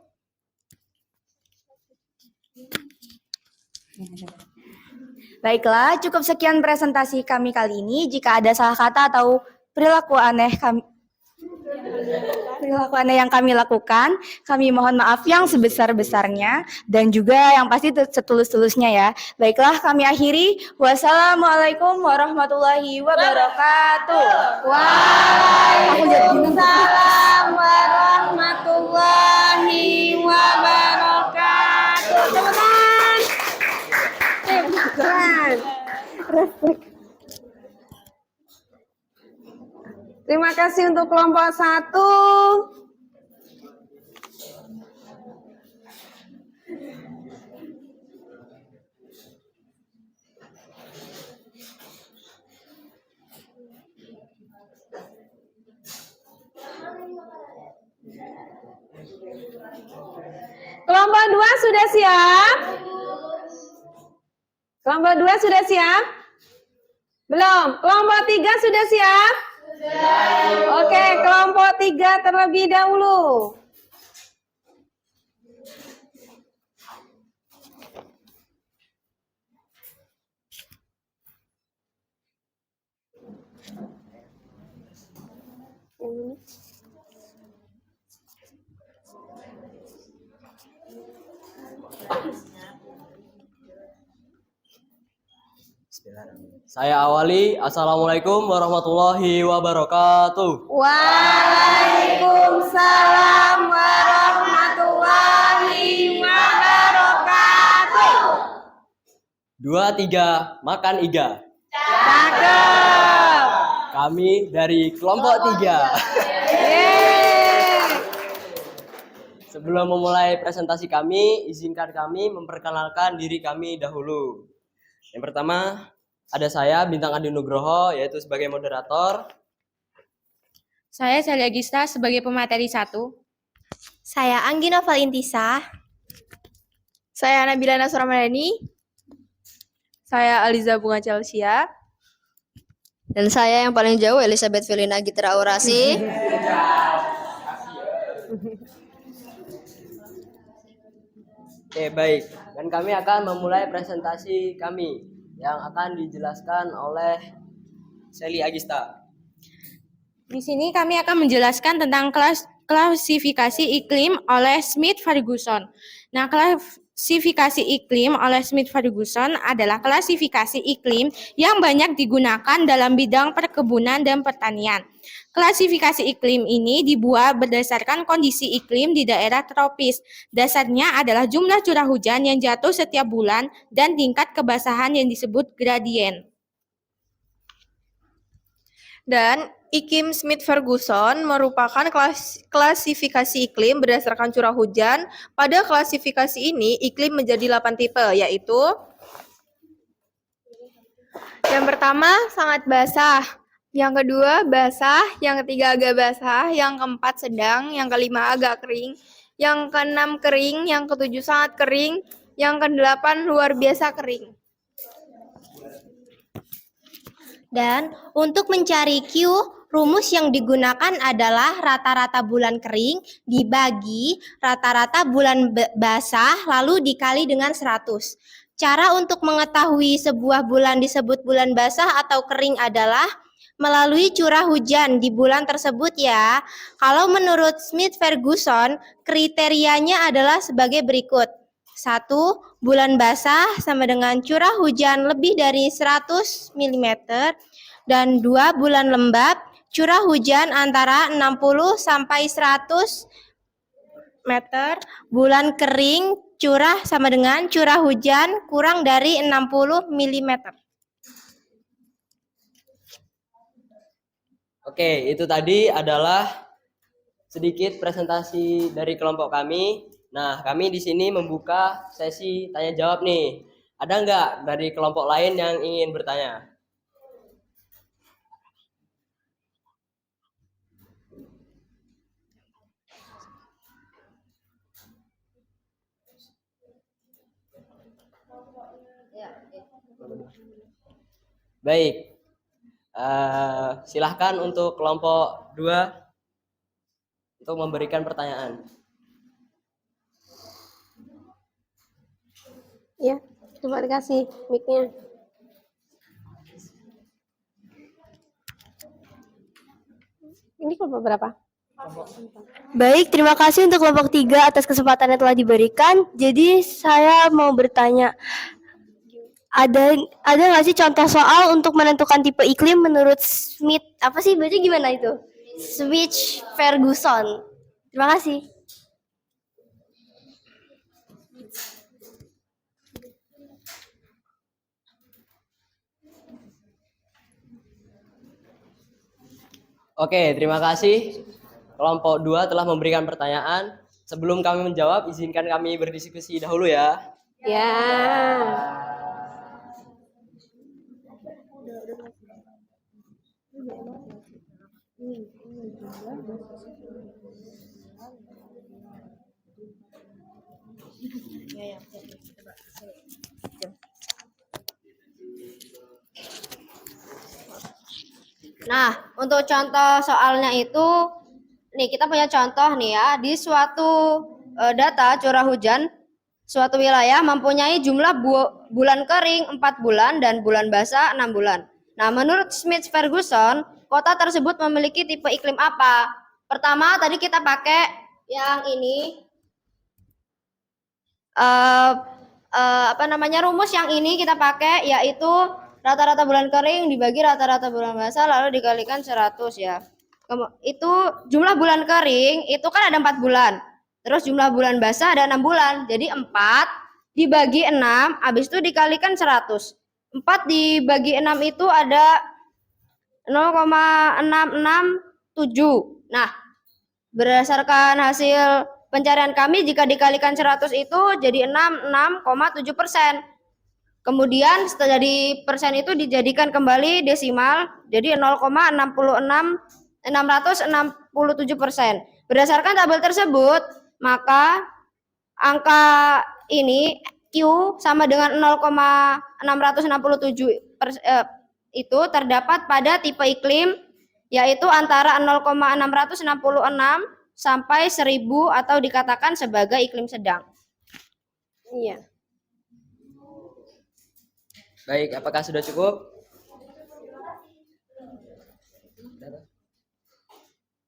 Baiklah, cukup sekian presentasi kami kali ini. Jika ada salah kata atau perilaku aneh yang kami lakukan, kami mohon maaf yang sebesar-besarnya dan juga yang pasti setulus-tulusnya ya. Baiklah, kami akhiri. Wassalamualaikum warahmatullahi wabarakatuh. Waalaikumsalam warahmatullahi wabarakatuh. Keren. Respect. Terima kasih untuk kelompok 1. Kelompok 2 sudah siap? Kelompok 2 sudah siap? Belum. Kelompok 3 sudah siap? Oke, kelompok 3 terlebih dahulu. Saya awali. Assalamualaikum warahmatullahi wabarakatuh. Waalaikumsalam warahmatullahi wabarakatuh. 2, 3, makan iga. Cakep. Kami dari kelompok 3. Sebelum memulai presentasi kami, izinkan kami memperkenalkan diri kami dahulu. Yang pertama, ada saya, Bintang Adi Nugroho, yaitu sebagai moderator. Saya Celia Gista sebagai pemateri 1. Saya Anggina Valintisa. Saya Nabila Nasramadani. Saya Aliza Bunga Chelsea. Dan saya yang paling jauh, Elizabeth Felina Gitra Orasi. Oke, baik. Dan kami akan memulai presentasi kami yang akan dijelaskan oleh Sally Agista. Di sini kami akan menjelaskan tentang klasifikasi iklim oleh Smith-Ferguson. Nah, klasifikasi iklim oleh Smith-Ferguson adalah klasifikasi iklim yang banyak digunakan dalam bidang perkebunan dan pertanian. Klasifikasi iklim ini dibuat berdasarkan kondisi iklim di daerah tropis. Dasarnya adalah jumlah curah hujan yang jatuh setiap bulan dan tingkat kebasahan yang disebut gradien. Dan iklim Smith-Ferguson merupakan klasifikasi iklim berdasarkan curah hujan. Pada klasifikasi ini, iklim menjadi 8 tipe, yaitu yang pertama sangat basah, yang kedua basah, yang ketiga agak basah, yang keempat sedang, yang kelima agak kering, yang keenam kering, yang ketujuh sangat kering, yang kedelapan luar biasa kering. Dan untuk mencari Q, rumus yang digunakan adalah rata-rata bulan kering dibagi rata-rata bulan basah lalu dikali dengan 100. Cara untuk mengetahui sebuah bulan disebut bulan basah atau kering adalah melalui curah hujan di bulan tersebut ya. Kalau menurut Smith-Ferguson, kriterianya adalah sebagai berikut. 1. Bulan basah sama dengan curah hujan lebih dari 100 mm. Dan 2. Bulan lembab, curah hujan antara 60 sampai 100 meter. Bulan kering, curah sama dengan curah hujan kurang dari 60 mm. Oke, itu tadi adalah sedikit presentasi dari kelompok kami. Nah, kami di sini membuka sesi tanya jawab nih. Ada nggak dari kelompok lain yang ingin bertanya? Baik. Silahkan untuk kelompok 2 untuk memberikan pertanyaan. Ya, coba dikasih mic-nya. Ini kelompok berapa? Baik, terima kasih untuk kelompok 3 atas kesempatan yang telah diberikan. Jadi saya mau bertanya, ada nggak sih contoh soal untuk menentukan tipe iklim menurut Smith? Apa sih baca gimana itu? Smith-Ferguson. Terima kasih. Oke, terima kasih. Kelompok 2 telah memberikan pertanyaan. Sebelum kami menjawab, izinkan kami berdiskusi dahulu ya. Ya. Nah, untuk contoh soalnya itu, nih kita punya contoh nih ya, di suatu data curah hujan, suatu wilayah mempunyai jumlah bulan kering 4 bulan dan bulan basah 6 bulan. Nah, menurut Smith-Ferguson, kota tersebut memiliki tipe iklim apa? Pertama, tadi kita pakai yang ini, rumus yang ini kita pakai, yaitu rata-rata bulan kering dibagi rata-rata bulan basah lalu dikalikan 100 ya. Itu jumlah bulan kering itu kan ada 4 bulan. Terus jumlah bulan basah ada 6 bulan. Jadi 4 dibagi 6 habis itu dikalikan 100. 4 dibagi 6 itu ada 0,667. Nah, berdasarkan hasil pencarian kami jika dikalikan 100 itu jadi 6,7%. Kemudian setelah dari persen itu dijadikan kembali desimal jadi 0,667%. Berdasarkan tabel tersebut, maka angka ini Q sama dengan 0,667 itu terdapat pada tipe iklim yaitu antara 0,666 sampai 1000 atau dikatakan sebagai iklim sedang. Iya. Baik, apakah sudah cukup?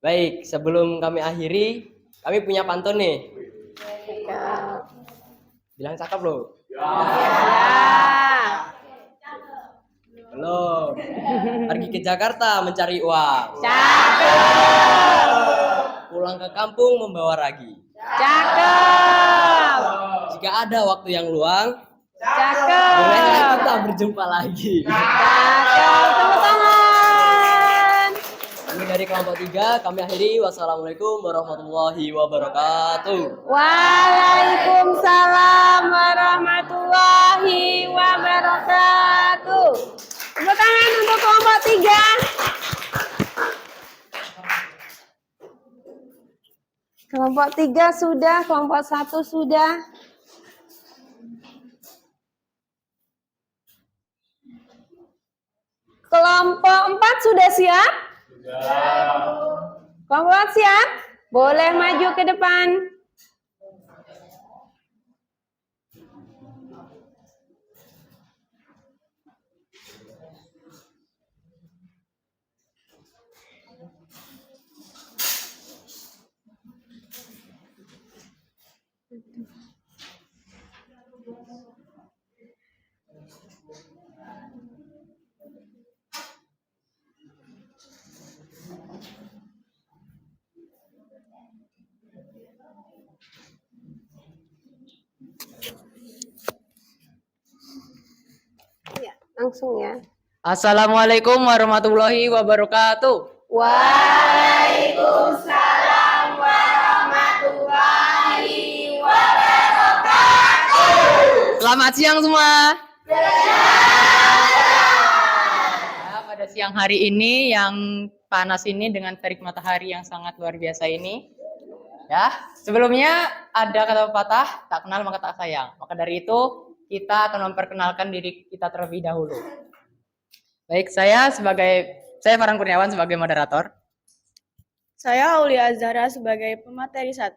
Baik, sebelum kami akhiri, kami punya pantun nih. Bilang cakep loh. Belum. Pergi ke Jakarta mencari uang. Pulang ke kampung membawa ragi. Cakep. Jika ada waktu yang luang, Cakep. bolehlah kita berjumpa lagi. Cakep. Tepuk tangan. Kami dari kelompok 3, kami akhiri. Wassalamualaikum warahmatullahi wabarakatuh. Waalaikumsalam warahmatullahi wabarakatuh. Tepuk tangan untuk kelompok 3. Kelompok 3 sudah, kelompok 1 sudah. Kelompok 4 sudah siap? Kelompok 4 siap? Boleh maju ke depan. Ya, langsung ya. Assalamualaikum warahmatullahi wabarakatuh. Waalaikumsalam warahmatullahi wabarakatuh. Selamat siang semua. Pada siang hari ini yang panas ini dengan terik matahari yang sangat luar biasa ini, ya. Sebelumnya ada kata pepatah, tak kenal maka tak sayang. Maka dari itu kita akan memperkenalkan diri kita terlebih dahulu. Baik, saya Farhan Kurniawan sebagai moderator. Saya Aulia Azhara sebagai pemateri 1.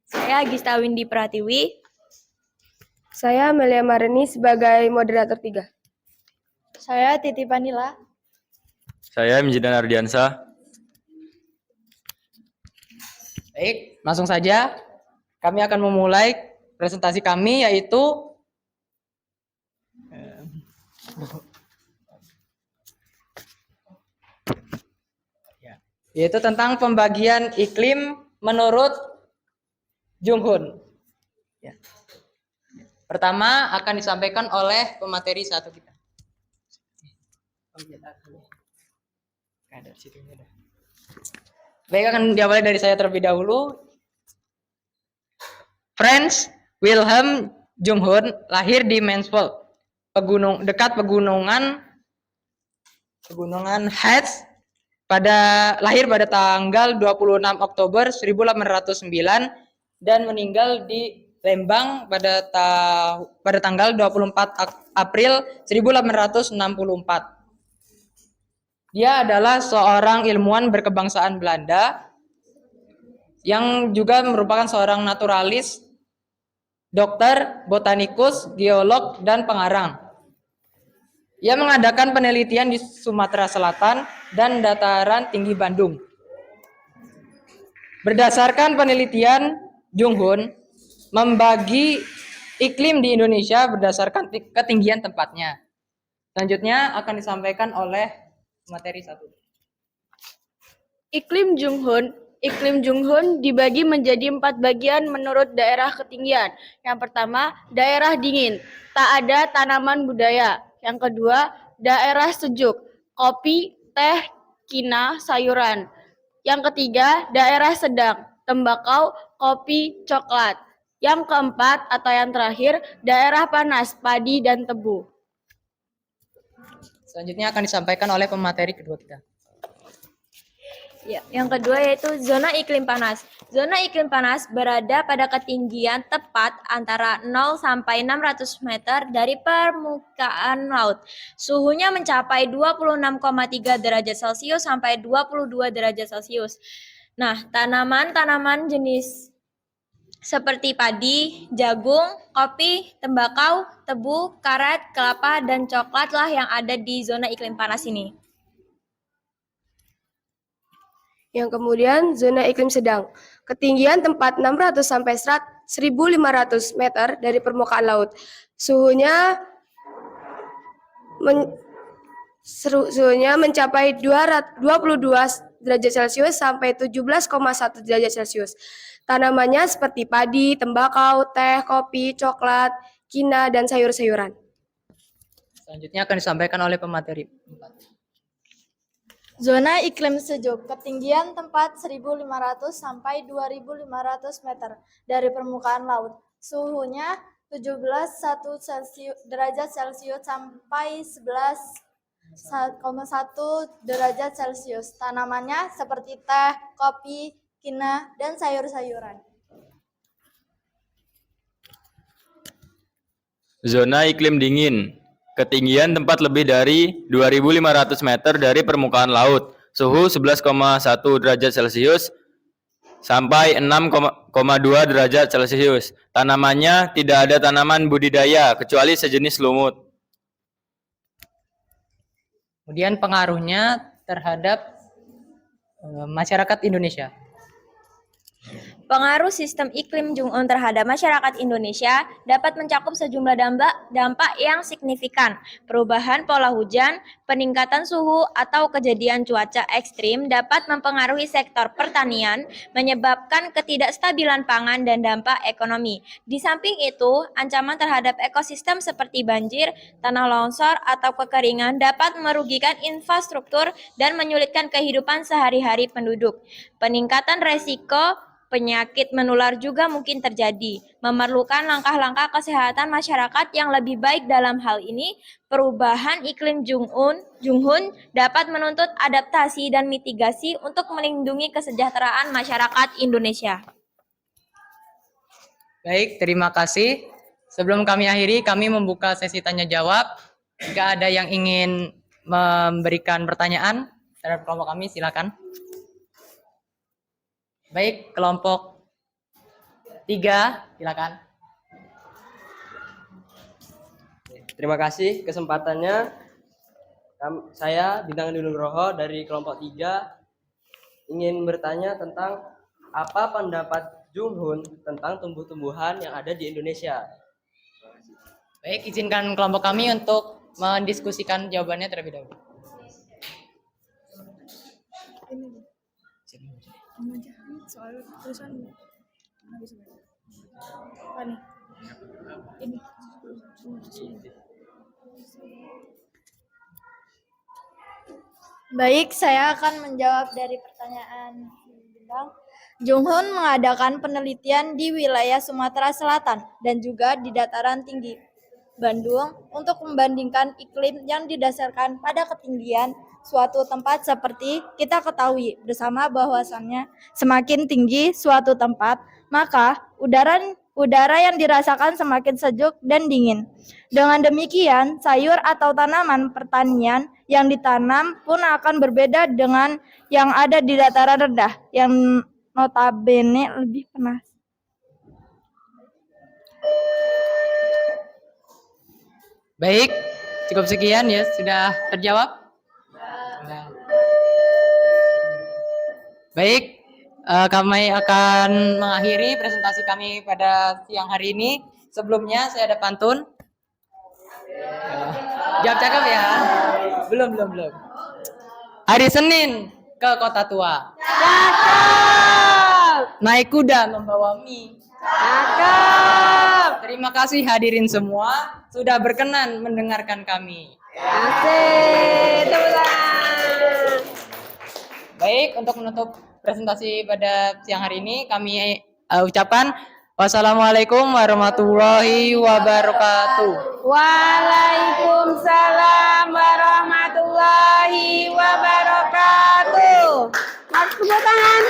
Saya Gista Windy Pratiwi. Saya Amelia Mareni sebagai moderator 3. Saya Titi Panila. Saya Mjidan Ardiansa. Baik, langsung saja kami akan memulai presentasi kami yaitu tentang pembagian iklim menurut Junghun. Ya. Pertama akan disampaikan oleh pemateri 1 kita. Baik, akan diawali dari saya terlebih dahulu. Franz Wilhelm Junghun lahir di Mansfeld, dekat pegunungan Harz, lahir pada tanggal 26 Oktober 1809 dan meninggal di Lembang pada tanggal 24 April 1864. Dia adalah seorang ilmuwan berkebangsaan Belanda yang juga merupakan seorang naturalis, dokter, botanikus, geolog, dan pengarang. Ia mengadakan penelitian di Sumatera Selatan dan dataran tinggi Bandung. Berdasarkan penelitian, Junghun membagi iklim di Indonesia berdasarkan ketinggian tempatnya. Selanjutnya akan disampaikan oleh materi 1. Iklim Junghun. Iklim Junghun dibagi menjadi 4 bagian menurut daerah ketinggian. Yang pertama, daerah dingin, tak ada tanaman budaya. Yang kedua, daerah sejuk, kopi, teh, kina, sayuran. Yang ketiga, daerah sedang, tembakau, kopi, coklat. Yang keempat atau yang terakhir, daerah panas, padi dan tebu. Selanjutnya akan disampaikan oleh pemateri kedua kita. Ya, yang kedua yaitu zona iklim panas. Zona iklim panas berada pada ketinggian tepat antara 0 sampai 600 meter dari permukaan laut. Suhunya mencapai 26,3 derajat Celcius sampai 22 derajat Celcius. Nah, tanaman-tanaman jenis seperti padi, jagung, kopi, tembakau, tebu, karet, kelapa, dan coklatlah yang ada di zona iklim panas ini. Yang kemudian zona iklim sedang. Ketinggian tempat 600 sampai 1.500 meter dari permukaan laut. Suhunya mencapai 22 derajat Celcius sampai 17,1 derajat Celcius. Tanamannya seperti padi, tembakau, teh, kopi, coklat, kina, dan sayur-sayuran. Selanjutnya akan disampaikan oleh pemateri 4. Zona iklim sejuk, ketinggian tempat 1.500 sampai 2.500 meter dari permukaan laut. Suhunya 17,1 derajat Celcius sampai 11,1 derajat Celcius. Tanamannya seperti teh, kopi, kina, dan sayur-sayuran. Zona iklim dingin. Ketinggian tempat lebih dari 2.500 meter dari permukaan laut. Suhu 11,1 derajat Celcius sampai 6,2 derajat Celcius. Tanamannya tidak ada tanaman budidaya kecuali sejenis lumut. Kemudian pengaruhnya terhadap masyarakat Indonesia. Pengaruh sistem iklim Junghun terhadap masyarakat Indonesia dapat mencakup sejumlah dampak yang signifikan. Perubahan pola hujan, peningkatan suhu, atau kejadian cuaca ekstrim dapat mempengaruhi sektor pertanian, menyebabkan ketidakstabilan pangan dan dampak ekonomi. Di samping itu, ancaman terhadap ekosistem seperti banjir, tanah longsor, atau kekeringan dapat merugikan infrastruktur dan menyulitkan kehidupan sehari-hari penduduk. Peningkatan resiko penyakit menular juga mungkin terjadi, memerlukan langkah-langkah kesehatan masyarakat yang lebih baik. Dalam hal ini, perubahan iklim Junghun dapat menuntut adaptasi dan mitigasi untuk melindungi kesejahteraan masyarakat Indonesia. Baik, terima kasih. Sebelum kami akhiri, kami membuka sesi tanya jawab. Jika ada yang ingin memberikan pertanyaan terhadap kelompok kami, silakan. Baik, kelompok 3, silakan. Terima kasih kesempatannya. Saya Bintang Dwi Nugroho dari kelompok 3 ingin bertanya tentang apa pendapat Junghun tentang tumbuh-tumbuhan yang ada di Indonesia. Baik, izinkan kelompok kami untuk mendiskusikan jawabannya terlebih dahulu. Soal tulisan apa nih? Ini. Baik, saya akan menjawab dari pertanyaan Bintang. Junghun mengadakan penelitian di wilayah Sumatera Selatan dan juga di dataran tinggi Bandung untuk membandingkan iklim yang didasarkan pada ketinggian suatu tempat. Seperti kita ketahui bersama bahwasannya semakin tinggi suatu tempat, maka udara yang dirasakan semakin sejuk dan dingin. Dengan demikian, sayur atau tanaman pertanian yang ditanam pun akan berbeda dengan yang ada di dataran rendah yang notabene lebih panas. Baik, cukup sekian ya, sudah terjawab? Baik, kami akan mengakhiri presentasi kami pada siang hari ini. Sebelumnya saya ada pantun. Jawab cakep ya. Belum. Hari Senin ke Kota Tua. Cakep. Naik kuda membawa mie. Cakep. Terima kasih hadirin semua sudah berkenan mendengarkan kami. Asik. Tepuk tangan. Baik, untuk menutup presentasi pada siang hari ini kami ucapkan wassalamualaikum warahmatullahi wabarakatuh. Waalaikumsalam warahmatullahi wabarakatuh. Tepuk tangan.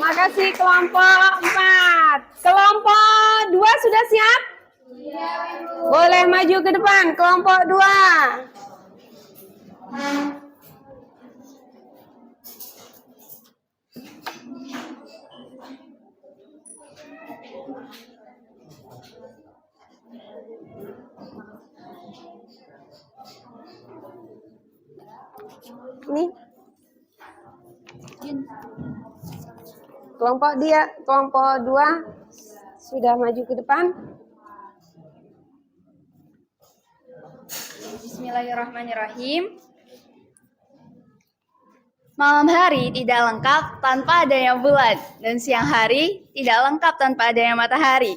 Makasih kelompok 4. Kelompok 2 sudah siap? Boleh maju ke depan, kelompok 2. Nih. Kelompok 2 sudah maju ke depan. Bismillahirrahmanirrahim. Malam hari tidak lengkap tanpa adanya bulan, dan siang hari tidak lengkap tanpa adanya matahari.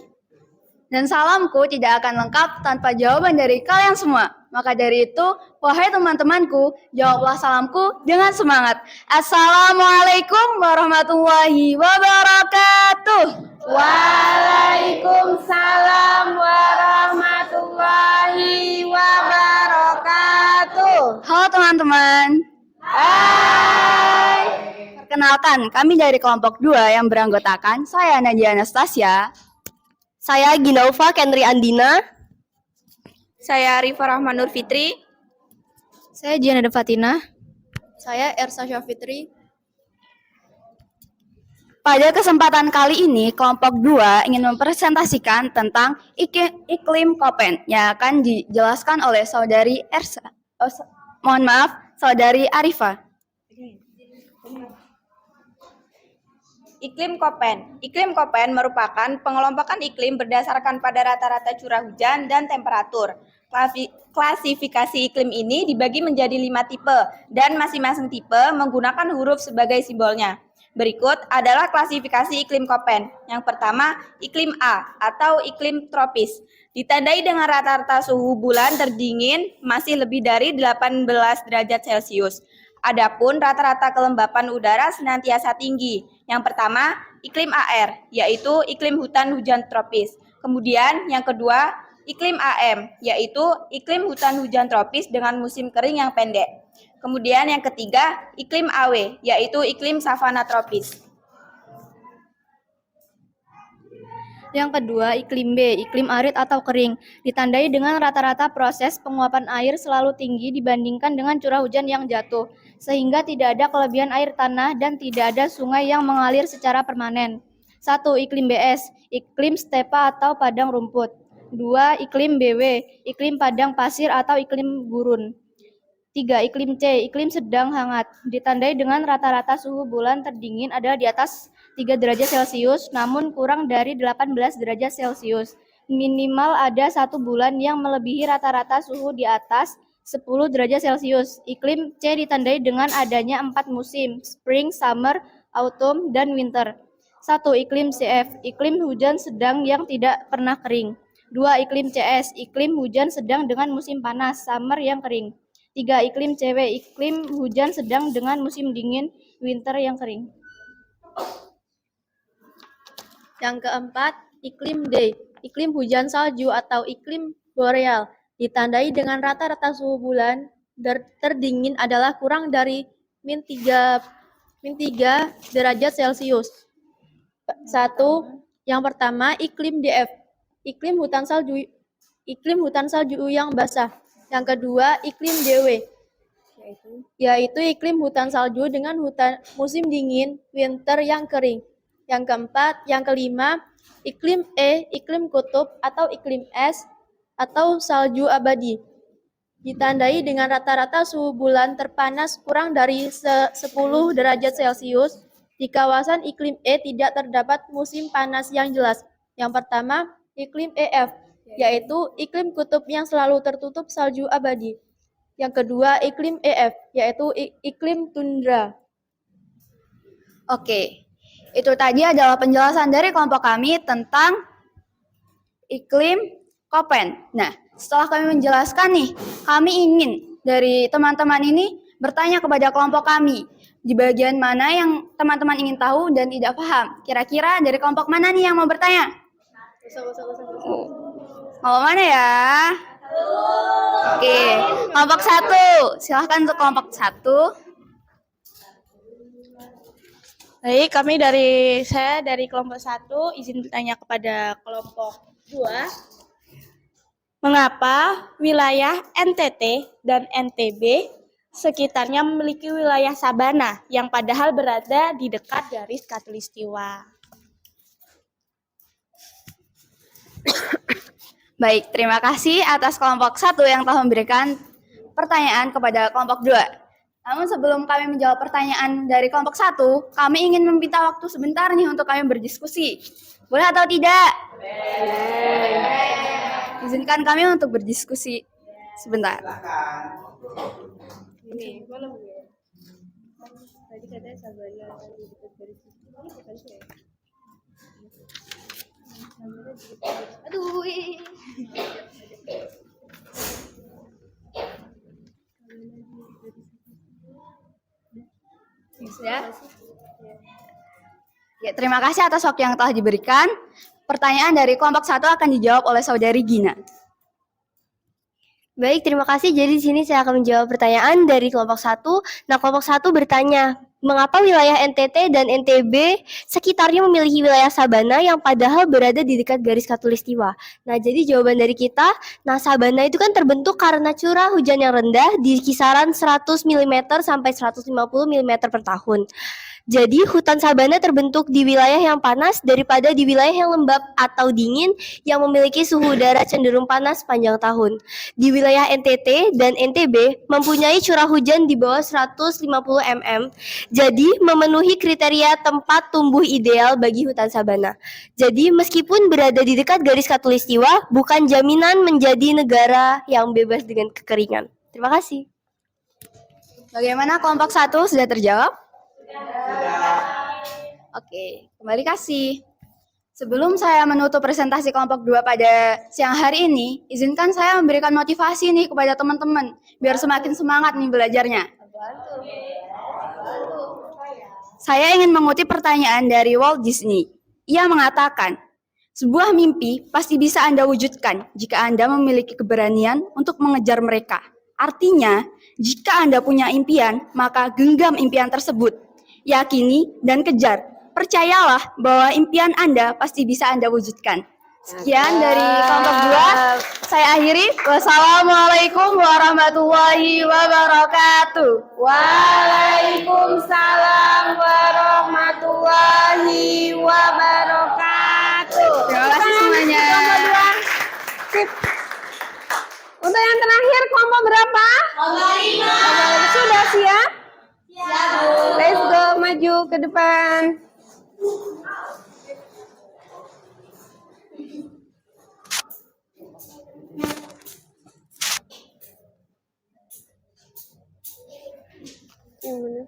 Dan salamku tidak akan lengkap tanpa jawaban dari kalian semua. Maka dari itu, wahai teman-temanku, jawablah salamku dengan semangat. Assalamualaikum warahmatullahi wabarakatuh. Waalaikumsalam warahmatullahi wabarakatuh. Halo teman-teman. Hai. Perkenalkan, kami dari kelompok 2 yang beranggotakan saya Nadia Anastasia. Saya Ginaufa Kendri Andina. Saya Arifah Rahman Nur Fitri. Saya Jiana Fatina. Saya Ersa Syafitri. Pada kesempatan kali ini, kelompok 2 ingin mempresentasikan tentang iklim Koppen yang akan dijelaskan oleh saudari Ersa. Saudari Arifah. Iklim Koppen. Iklim Koppen merupakan pengelompokan iklim berdasarkan pada rata-rata curah hujan dan temperatur. Klasifikasi iklim ini dibagi menjadi 5 tipe dan masing-masing tipe menggunakan huruf sebagai simbolnya. Berikut adalah klasifikasi iklim Koppen. Yang pertama, iklim A atau iklim tropis. Ditandai dengan rata-rata suhu bulan terdingin masih lebih dari 18 derajat Celcius. Adapun rata-rata kelembapan udara senantiasa tinggi. Yang pertama, iklim AR, yaitu iklim hutan hujan tropis. Kemudian yang kedua, iklim AM, yaitu iklim hutan hujan tropis dengan musim kering yang pendek. Kemudian yang ketiga, iklim AW, yaitu iklim savana tropis. Yang kedua, iklim B, iklim arid atau kering, ditandai dengan rata-rata proses penguapan air selalu tinggi dibandingkan dengan curah hujan yang jatuh, sehingga tidak ada kelebihan air tanah dan tidak ada sungai yang mengalir secara permanen. 1. Iklim BS, iklim stepa atau padang rumput. 2. Iklim BW, iklim padang pasir atau iklim gurun. 3. Iklim C, iklim sedang hangat, ditandai dengan rata-rata suhu bulan terdingin adalah di atas 3 derajat Celcius, namun kurang dari 18 derajat Celcius. Minimal ada 1 bulan yang melebihi rata-rata suhu di atas 10 derajat Celcius. Iklim C ditandai dengan adanya 4 musim, spring, summer, autumn, dan winter. 1. Iklim CF, iklim hujan sedang yang tidak pernah kering. 2. Iklim CS, iklim hujan sedang dengan musim panas, summer yang kering. 3. Iklim CW, iklim hujan sedang dengan musim dingin, winter yang kering. Yang keempat, iklim D, iklim hujan salju atau iklim boreal, ditandai dengan rata-rata suhu bulan terdingin adalah kurang dari min 3 derajat Celcius. 1. Yang pertama, iklim DF, iklim hutan salju yang basah. Yang kedua, iklim DW, yaitu iklim hutan salju dengan musim dingin, winter yang kering. Yang keempat, yang kelima, iklim E, iklim kutub atau iklim es atau salju abadi. Ditandai dengan rata-rata suhu bulan terpanas kurang dari 10 derajat Celcius. Di kawasan iklim E tidak terdapat musim panas yang jelas. Yang pertama, iklim EF, yaitu iklim kutub yang selalu tertutup salju abadi. Yang kedua, iklim EF, yaitu iklim tundra. Oke, itu tadi adalah penjelasan dari kelompok kami tentang iklim Koppen. Nah, setelah kami menjelaskan nih, kami ingin dari teman-teman ini bertanya kepada kelompok kami di bagian mana yang teman-teman ingin tahu dan tidak paham. Kira-kira dari kelompok mana nih yang mau bertanya? Kelompok mana ya? Oke, kelompok 1. Silahkan untuk kelompok 1. Baik, saya dari kelompok 1 izin bertanya kepada kelompok 2. Mengapa wilayah NTT dan NTB sekitarnya memiliki wilayah sabana yang padahal berada di dekat garis khatulistiwa? Baik, terima kasih atas kelompok 1 yang telah memberikan pertanyaan kepada kelompok 2. Namun sebelum kami menjawab pertanyaan dari kelompok 1, kami ingin meminta waktu sebentar nih untuk kami berdiskusi. Boleh atau tidak? Boleh. Izinkan kami untuk berdiskusi sebentar. Aduh. Ya, terima kasih atas waktu yang telah diberikan. Pertanyaan dari kelompok 1 akan dijawab oleh saudari Gina. Baik, terima kasih. Jadi di sini saya akan menjawab pertanyaan dari kelompok 1. Nah, kelompok 1 bertanya, mengapa wilayah NTT dan NTB sekitarnya memiliki wilayah sabana yang padahal berada di dekat garis khatulistiwa? Nah, jadi jawaban dari kita, sabana itu kan terbentuk karena curah hujan yang rendah di kisaran 100 mm sampai 150 mm per tahun. Jadi hutan sabana terbentuk di wilayah yang panas daripada di wilayah yang lembab atau dingin yang memiliki suhu udara cenderung panas sepanjang tahun. Di wilayah NTT dan NTB mempunyai curah hujan di bawah 150 mm, jadi memenuhi kriteria tempat tumbuh ideal bagi hutan sabana. Jadi meskipun berada di dekat garis khatulistiwa, bukan jaminan menjadi negara yang bebas dengan kekeringan. Terima kasih. Bagaimana kelompok 1 sudah terjawab? Oke, kembali kasih. Sebelum saya menutup presentasi kelompok 2 pada siang hari ini, izinkan saya memberikan motivasi nih kepada teman-teman, biar semakin semangat nih belajarnya. Saya ingin mengutip pertanyaan dari Walt Disney. Ia mengatakan, sebuah mimpi pasti bisa Anda wujudkan jika Anda memiliki keberanian untuk mengejar mereka. Artinya, jika Anda punya impian, maka genggam impian tersebut. Yakini dan kejar. Percayalah bahwa impian Anda pasti bisa Anda wujudkan. Sekian dari kelompok 2. Saya akhiri. Wassalamualaikum warahmatullahi wabarakatuh. Waalaikumsalam warahmatullahi wabarakatuh. Terima kasih semuanya. Kelompok 2. Sip. Untuk yang terakhir kelompok berapa? Kelompok 5. Sudah siap? Siap. Let's go, maju ke depan. Yang benar.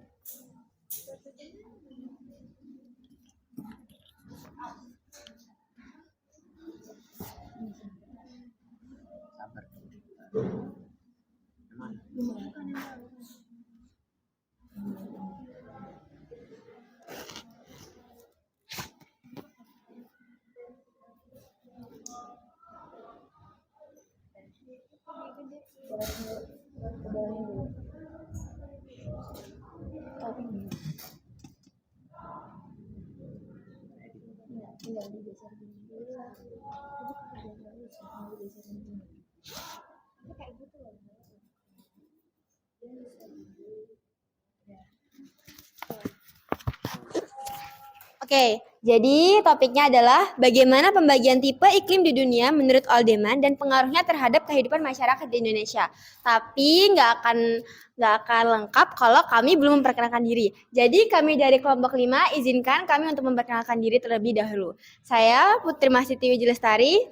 Oke, jadi topiknya adalah bagaimana pembagian tipe iklim di dunia menurut Aldeman dan pengaruhnya terhadap kehidupan masyarakat di Indonesia. Tapi nggak akan lengkap kalau kami belum memperkenalkan diri. Jadi kami dari kelompok 5 izinkan kami untuk memperkenalkan diri terlebih dahulu. Saya Putri Masiti Wijilestari.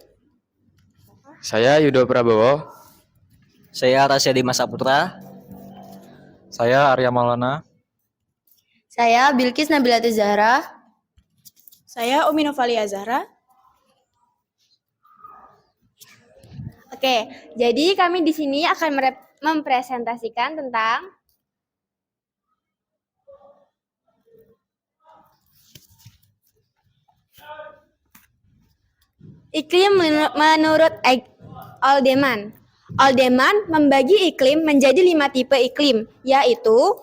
Saya Yudo Prabowo. Saya Rasya Dimas Saputra. Saya Arya Maulana. Saya Bilkis Nabilati Zahra. Saya Umi Novalia Zahra. Oke, jadi kami di sini akan mempresentasikan tentang iklim menurut Aldeman. Aldeman membagi iklim menjadi 5 tipe iklim, yaitu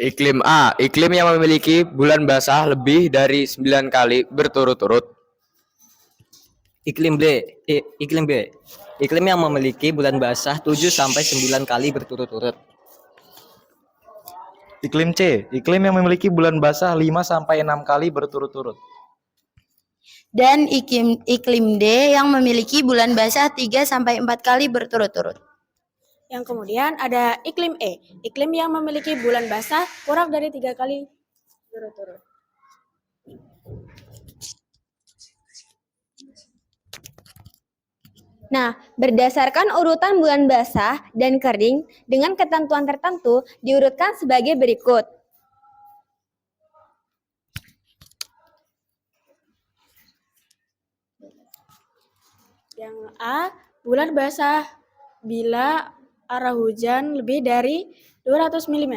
Iklim A, iklim yang memiliki bulan basah lebih dari 9 kali berturut-turut. Iklim B, iklim yang memiliki bulan basah 7 sampai 9 kali berturut-turut. Iklim C, iklim yang memiliki bulan basah 5 sampai 6 kali berturut-turut. Dan iklim D yang memiliki bulan basah 3 sampai 4 kali berturut-turut. Yang kemudian ada iklim E, iklim yang memiliki bulan basah kurang dari 3 kali berturut-turut. Nah, berdasarkan urutan bulan basah dan kering dengan ketentuan tertentu diurutkan sebagai berikut. Yang A, bulan basah bila arah hujan lebih dari 200 mm.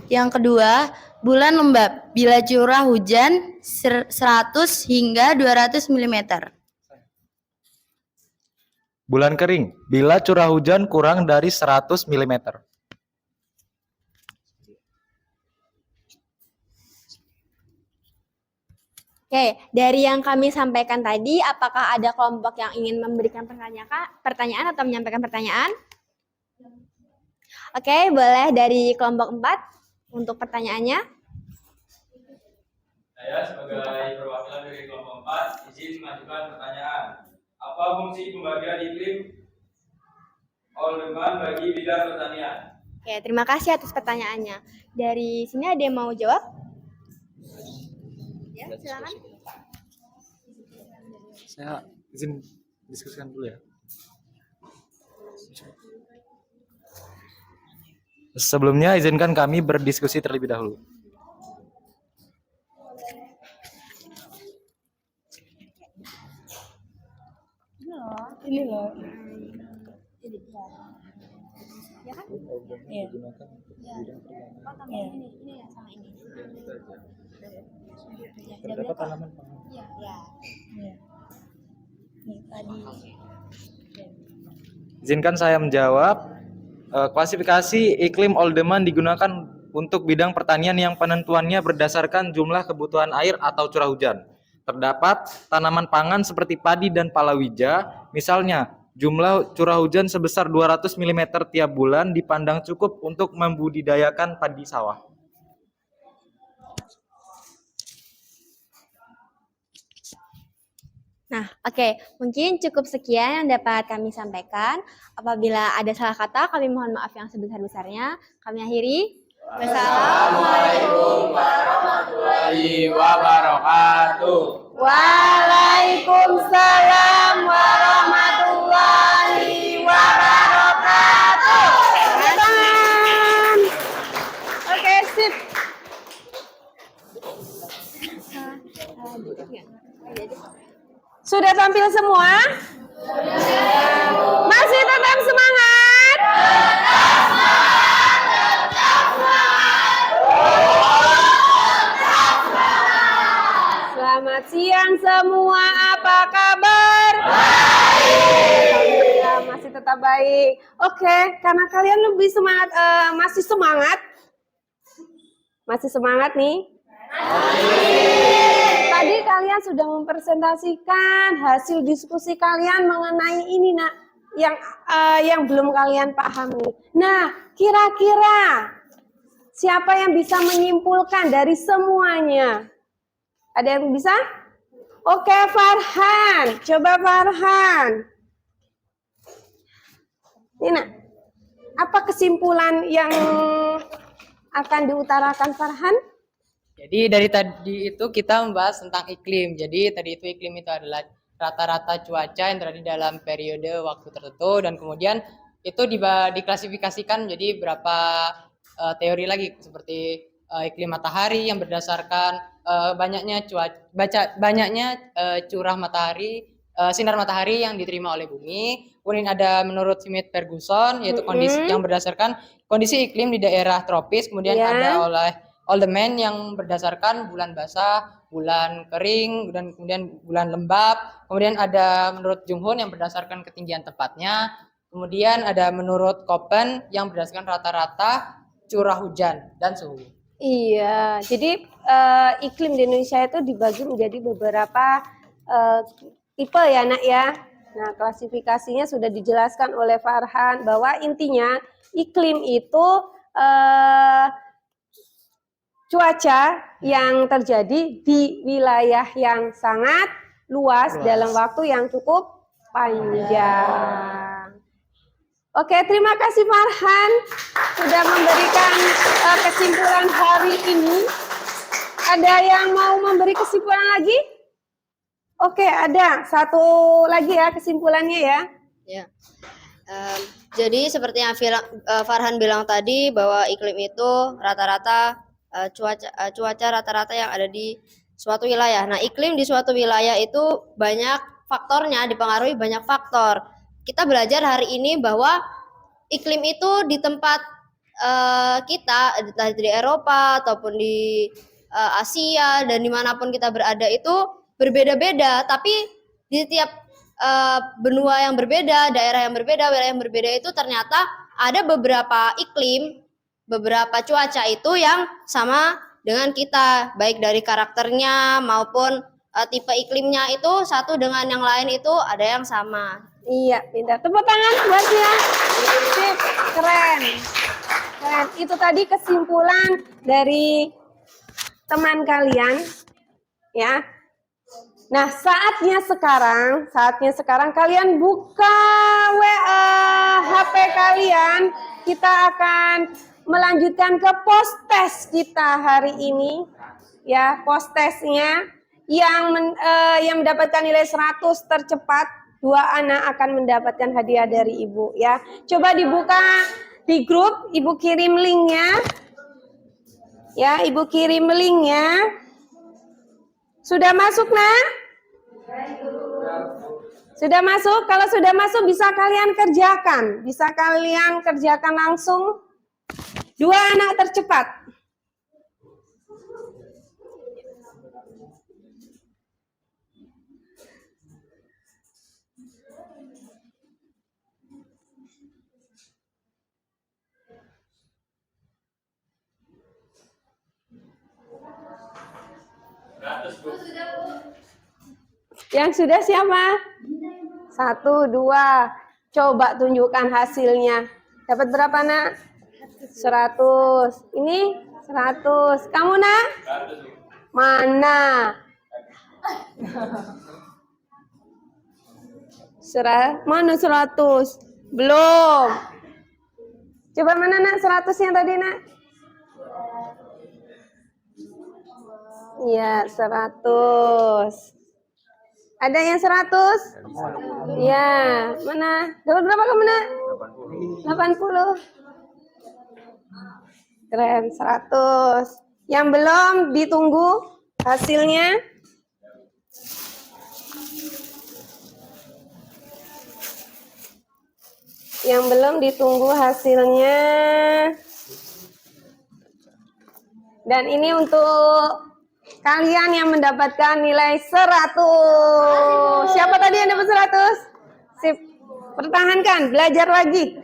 Yang kedua, bulan lembab bila curah hujan 100 hingga 200 mm. Bulan kering, bila curah hujan kurang dari 100 mm. Oke, dari yang kami sampaikan tadi, apakah ada kelompok yang ingin memberikan pertanyaan atau menyampaikan pertanyaan? Oke, boleh dari kelompok 4 untuk pertanyaannya. Saya sebagai perwakilan dari kelompok 4 izin mengajukan pertanyaan. Apa fungsi pembagian iklim Aldeman bagi bidang pertanian? Oke, terima kasih atas pertanyaannya. Dari sini ada yang mau jawab? Ya, silakan. Saya izin diskusikan dulu ya. Sebelumnya izinkan kami berdiskusi terlebih dahulu. Ini loh. Ya kan? Iya. Ini ya sama ini. Terdapat tanaman pangan. Iya. Iya. Nih tadi. Izinkan saya menjawab. Klasifikasi iklim Aldeman digunakan untuk bidang pertanian yang penentuannya berdasarkan jumlah kebutuhan air atau curah hujan. Terdapat tanaman pangan seperti padi dan palawija, misalnya jumlah curah hujan sebesar 200 mm tiap bulan dipandang cukup untuk membudidayakan padi sawah. Nah, oke, mungkin cukup sekian yang dapat kami sampaikan. Apabila ada salah kata, kami mohon maaf yang sebesar-besarnya. Kami akhiri. Wassalamualaikum warahmatullahi wabarakatuh. Waalaikumsalam warahmatullahi wabarakatuh. Oke, sip. Sudah tampil semua? Masih tetap semangat? Selamat siang semua, apa kabar? Baik. Masih tetap baik. Oke, karena kalian lebih semangat, masih semangat? Masih semangat nih? Tadi kalian sudah mempresentasikan hasil diskusi kalian mengenai ini, nak, yang belum kalian pahami. Nah, kira-kira siapa yang bisa menyimpulkan dari semuanya? Ada yang bisa? Oke, Farhan. Coba Farhan. Nina, apa kesimpulan yang akan diutarakan Farhan? Jadi dari tadi itu kita membahas tentang iklim. Jadi tadi itu iklim itu adalah rata-rata cuaca yang terjadi dalam periode waktu tertentu, dan kemudian itu diklasifikasikan menjadi berapa teori lagi, seperti iklim matahari yang berdasarkan banyaknya curah matahari, sinar matahari yang diterima oleh bumi. Kemudian ada menurut Smith Ferguson, yaitu kondisi yang berdasarkan kondisi iklim di daerah tropis. Kemudian ada oleh Oldman yang berdasarkan bulan basah, bulan kering, dan kemudian bulan lembab. Kemudian ada menurut Jung-hoon yang berdasarkan ketinggian tempatnya. Kemudian ada menurut Köppen yang berdasarkan rata-rata curah hujan dan suhu. Iya, jadi iklim di Indonesia itu dibagi menjadi beberapa tipe ya nak ya. Nah, klasifikasinya sudah dijelaskan oleh Farhan bahwa intinya iklim itu cuaca yang terjadi di wilayah yang sangat luas dalam waktu yang cukup panjang. Oke, terima kasih Farhan sudah memberikan kesimpulan hari ini. Ada yang mau memberi kesimpulan lagi? Oke, ada satu lagi ya kesimpulannya ya. Ya. Jadi seperti yang Farhan bilang tadi, bahwa iklim itu rata-rata cuaca rata-rata yang ada di suatu wilayah. Nah, iklim di suatu wilayah itu banyak faktornya, dipengaruhi banyak faktor. Kita belajar hari ini bahwa iklim itu di tempat kita, entah di Eropa ataupun di Asia dan dimanapun kita berada itu berbeda-beda. Tapi di setiap benua yang berbeda, daerah yang berbeda, wilayah yang berbeda itu ternyata ada beberapa iklim, beberapa cuaca itu yang sama dengan kita, baik dari karakternya maupun tipe iklimnya itu satu dengan yang lain itu ada yang sama. Iya, pintar. Tepuk tangan buatnya. Sip, keren. Keren. Itu tadi kesimpulan dari teman kalian, ya. Nah, saatnya sekarang kalian buka HP kalian. Kita akan melanjutkan ke post test kita hari ini, ya. Post testnya yang mendapatkan nilai 100 tercepat, 2 anak akan mendapatkan hadiah dari ibu, ya. Coba dibuka di grup, ibu kirim linknya, ya. Ibu kirim linknya. Sudah masuk, nak? Sudah masuk? Kalau sudah masuk bisa kalian kerjakan. Bisa kalian kerjakan langsung. 2 anak tercepat. Yang sudah siapa? 1, 2. Coba tunjukkan hasilnya. Dapat berapa, nak? 100. Ini 100. Kamu, nak? Mana? Mana 100? Belum. Coba mana, nak? 100 yang tadi, nak? Iya, 100. Ada yang 100? Ya, mana? Dapat berapa kamu, nak? 80. Keren, 100. Yang belum ditunggu hasilnya. Yang belum ditunggu hasilnya. Dan ini untuk kalian yang mendapatkan nilai 100. Siapa tadi yang dapat 100? Sip. Pertahankan, belajar lagi.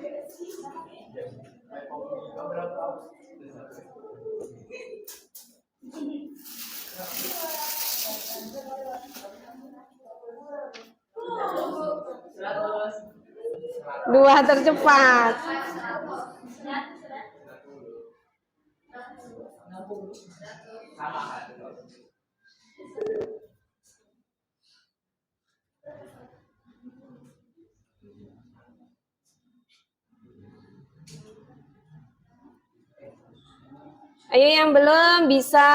Dua tercepat. Ayo yang belum bisa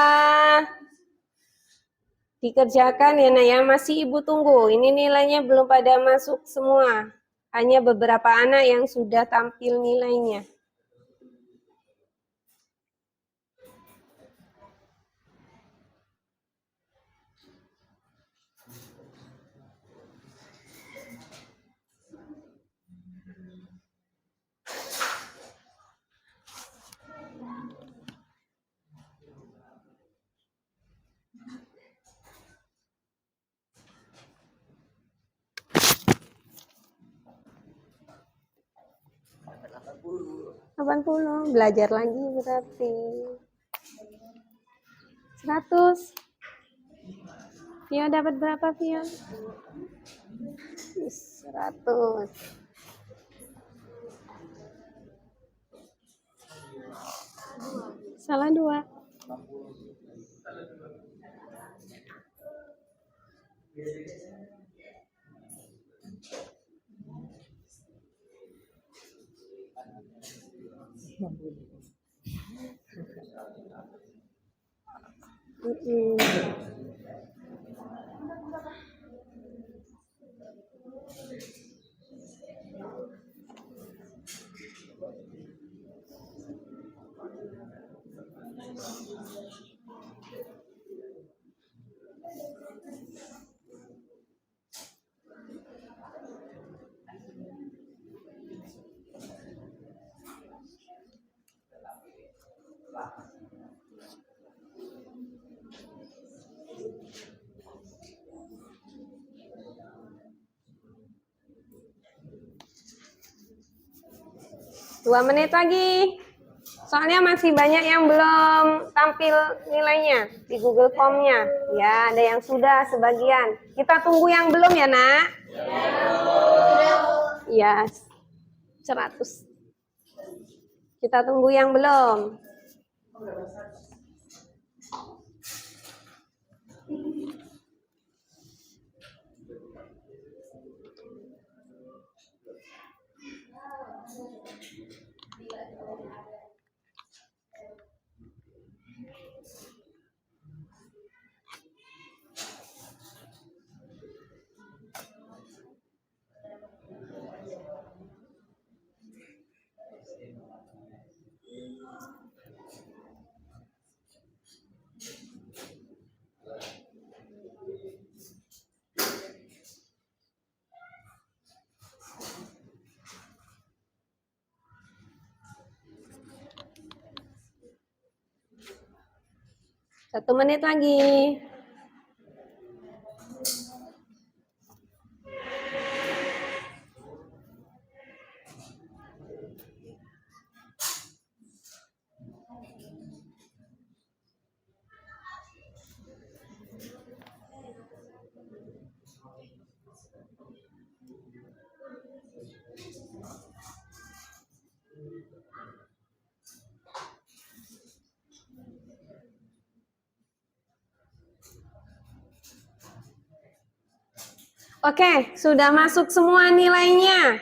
Dikerjakan ya nak ya, masih ibu tunggu. Ini nilainya belum pada masuk semua. Hanya beberapa anak yang sudah tampil nilainya. Delapan puluh, belajar lagi berarti. 100. Vio dapat berapa, Vio? 100. Salah 2. Dua menit lagi. Soalnya masih banyak yang belum tampil nilainya di Google Form-nya. Ya, ada yang sudah sebagian. Kita tunggu yang belum ya, Nak? Ya, 100. Kita tunggu yang belum. Satu menit lagi. Oke, sudah masuk semua nilainya.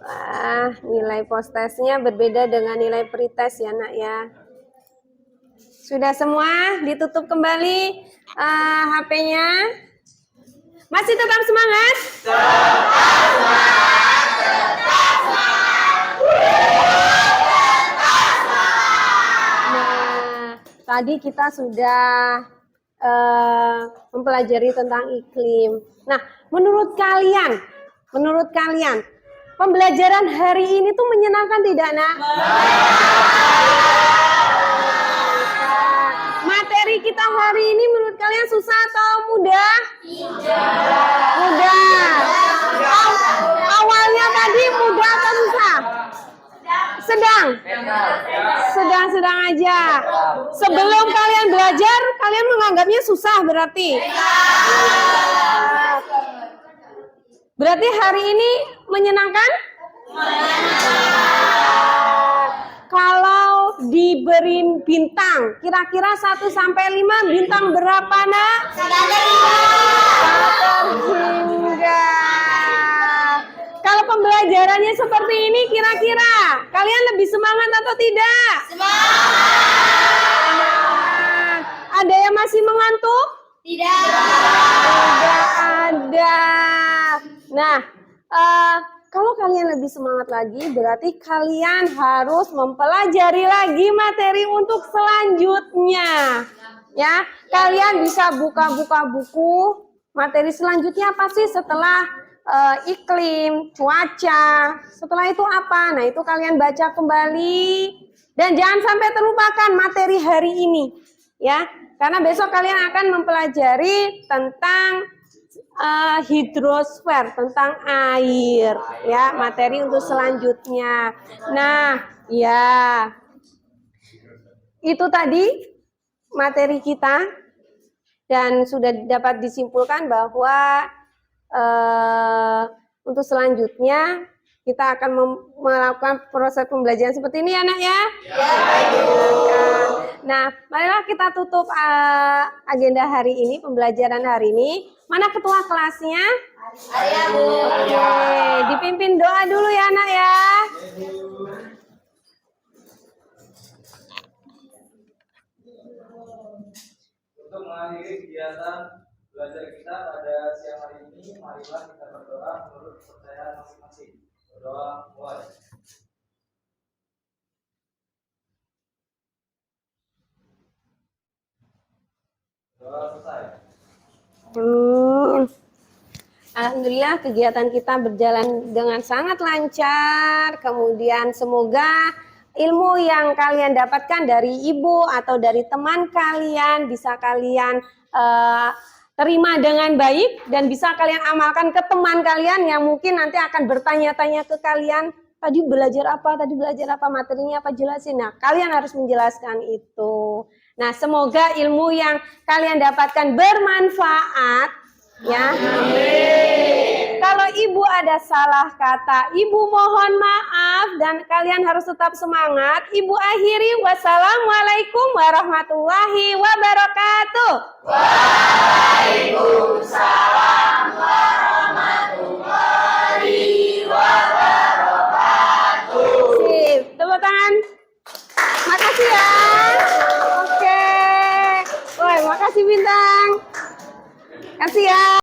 Wah, nilai post-testnya berbeda dengan nilai pretest ya, Nak ya. Sudah semua, ditutup kembali HP-nya. Masih tetap semangat? Nah, tadi kita sudah mempelajari tentang iklim. Nah, menurut kalian, pembelajaran hari ini tuh menyenangkan tidak, Nak? Materi kita hari ini menurut kalian susah atau mudah? Mudah. Awalnya tadi mudah atau susah? Sedang aja. Sebelum kalian belajar, kalian menganggapnya susah berarti. Berarti hari ini menyenangkan? Kalau diberi bintang, kira-kira 1 sampai 5 bintang berapa, Nak? 1/5. Kalau pembelajarannya seperti ini, kira-kira kalian lebih semangat atau tidak? Semangat. Ada yang masih mengantuk? Tidak. Tidak ada. Nah, kalau kalian lebih semangat lagi, berarti kalian harus mempelajari lagi materi untuk selanjutnya. Ya, kalian bisa buka-buka buku. Materi selanjutnya apa sih setelah iklim, cuaca? Setelah itu apa? Nah, itu kalian baca kembali. Dan jangan sampai terlupakan materi hari ini. Ya, karena besok kalian akan mempelajari tentang hidrosfer, tentang air, ya, materi untuk selanjutnya. Nah, ya, itu tadi materi kita, dan sudah dapat disimpulkan bahwa untuk selanjutnya kita akan melakukan proses pembelajaran seperti ini, anak ya. Nah, marilah kita tutup agenda hari ini, pembelajaran hari ini. Mana ketua kelasnya? Saya, Bu. Oke, dipimpin doa dulu ya, anak ya. Untuk mengakhiri kegiatan belajar kita pada siang hari ini, marilah kita berdoa menurut kepercayaan masing-masing. Berdoa mulai. Doa selesai. Alhamdulillah kegiatan kita berjalan dengan sangat lancar. Kemudian semoga ilmu yang kalian dapatkan dari ibu atau dari teman kalian bisa kalian terima dengan baik dan bisa kalian amalkan ke teman kalian yang mungkin nanti akan bertanya-tanya ke kalian, tadi belajar apa, materinya apa, jelasin. Nah, kalian harus menjelaskan itu. Nah, semoga ilmu yang kalian dapatkan bermanfaat, ya. Amin. Kalau ibu ada salah kata, ibu mohon maaf dan kalian harus tetap semangat. Ibu akhiri, wassalamualaikum warahmatullahi wabarakatuh. Waalaikumsalam warahmatullahi wabarakatuh. Sip, tepuk tangan. Makasih ya. Oke. Woi, makasih Bintang. Kasih ya.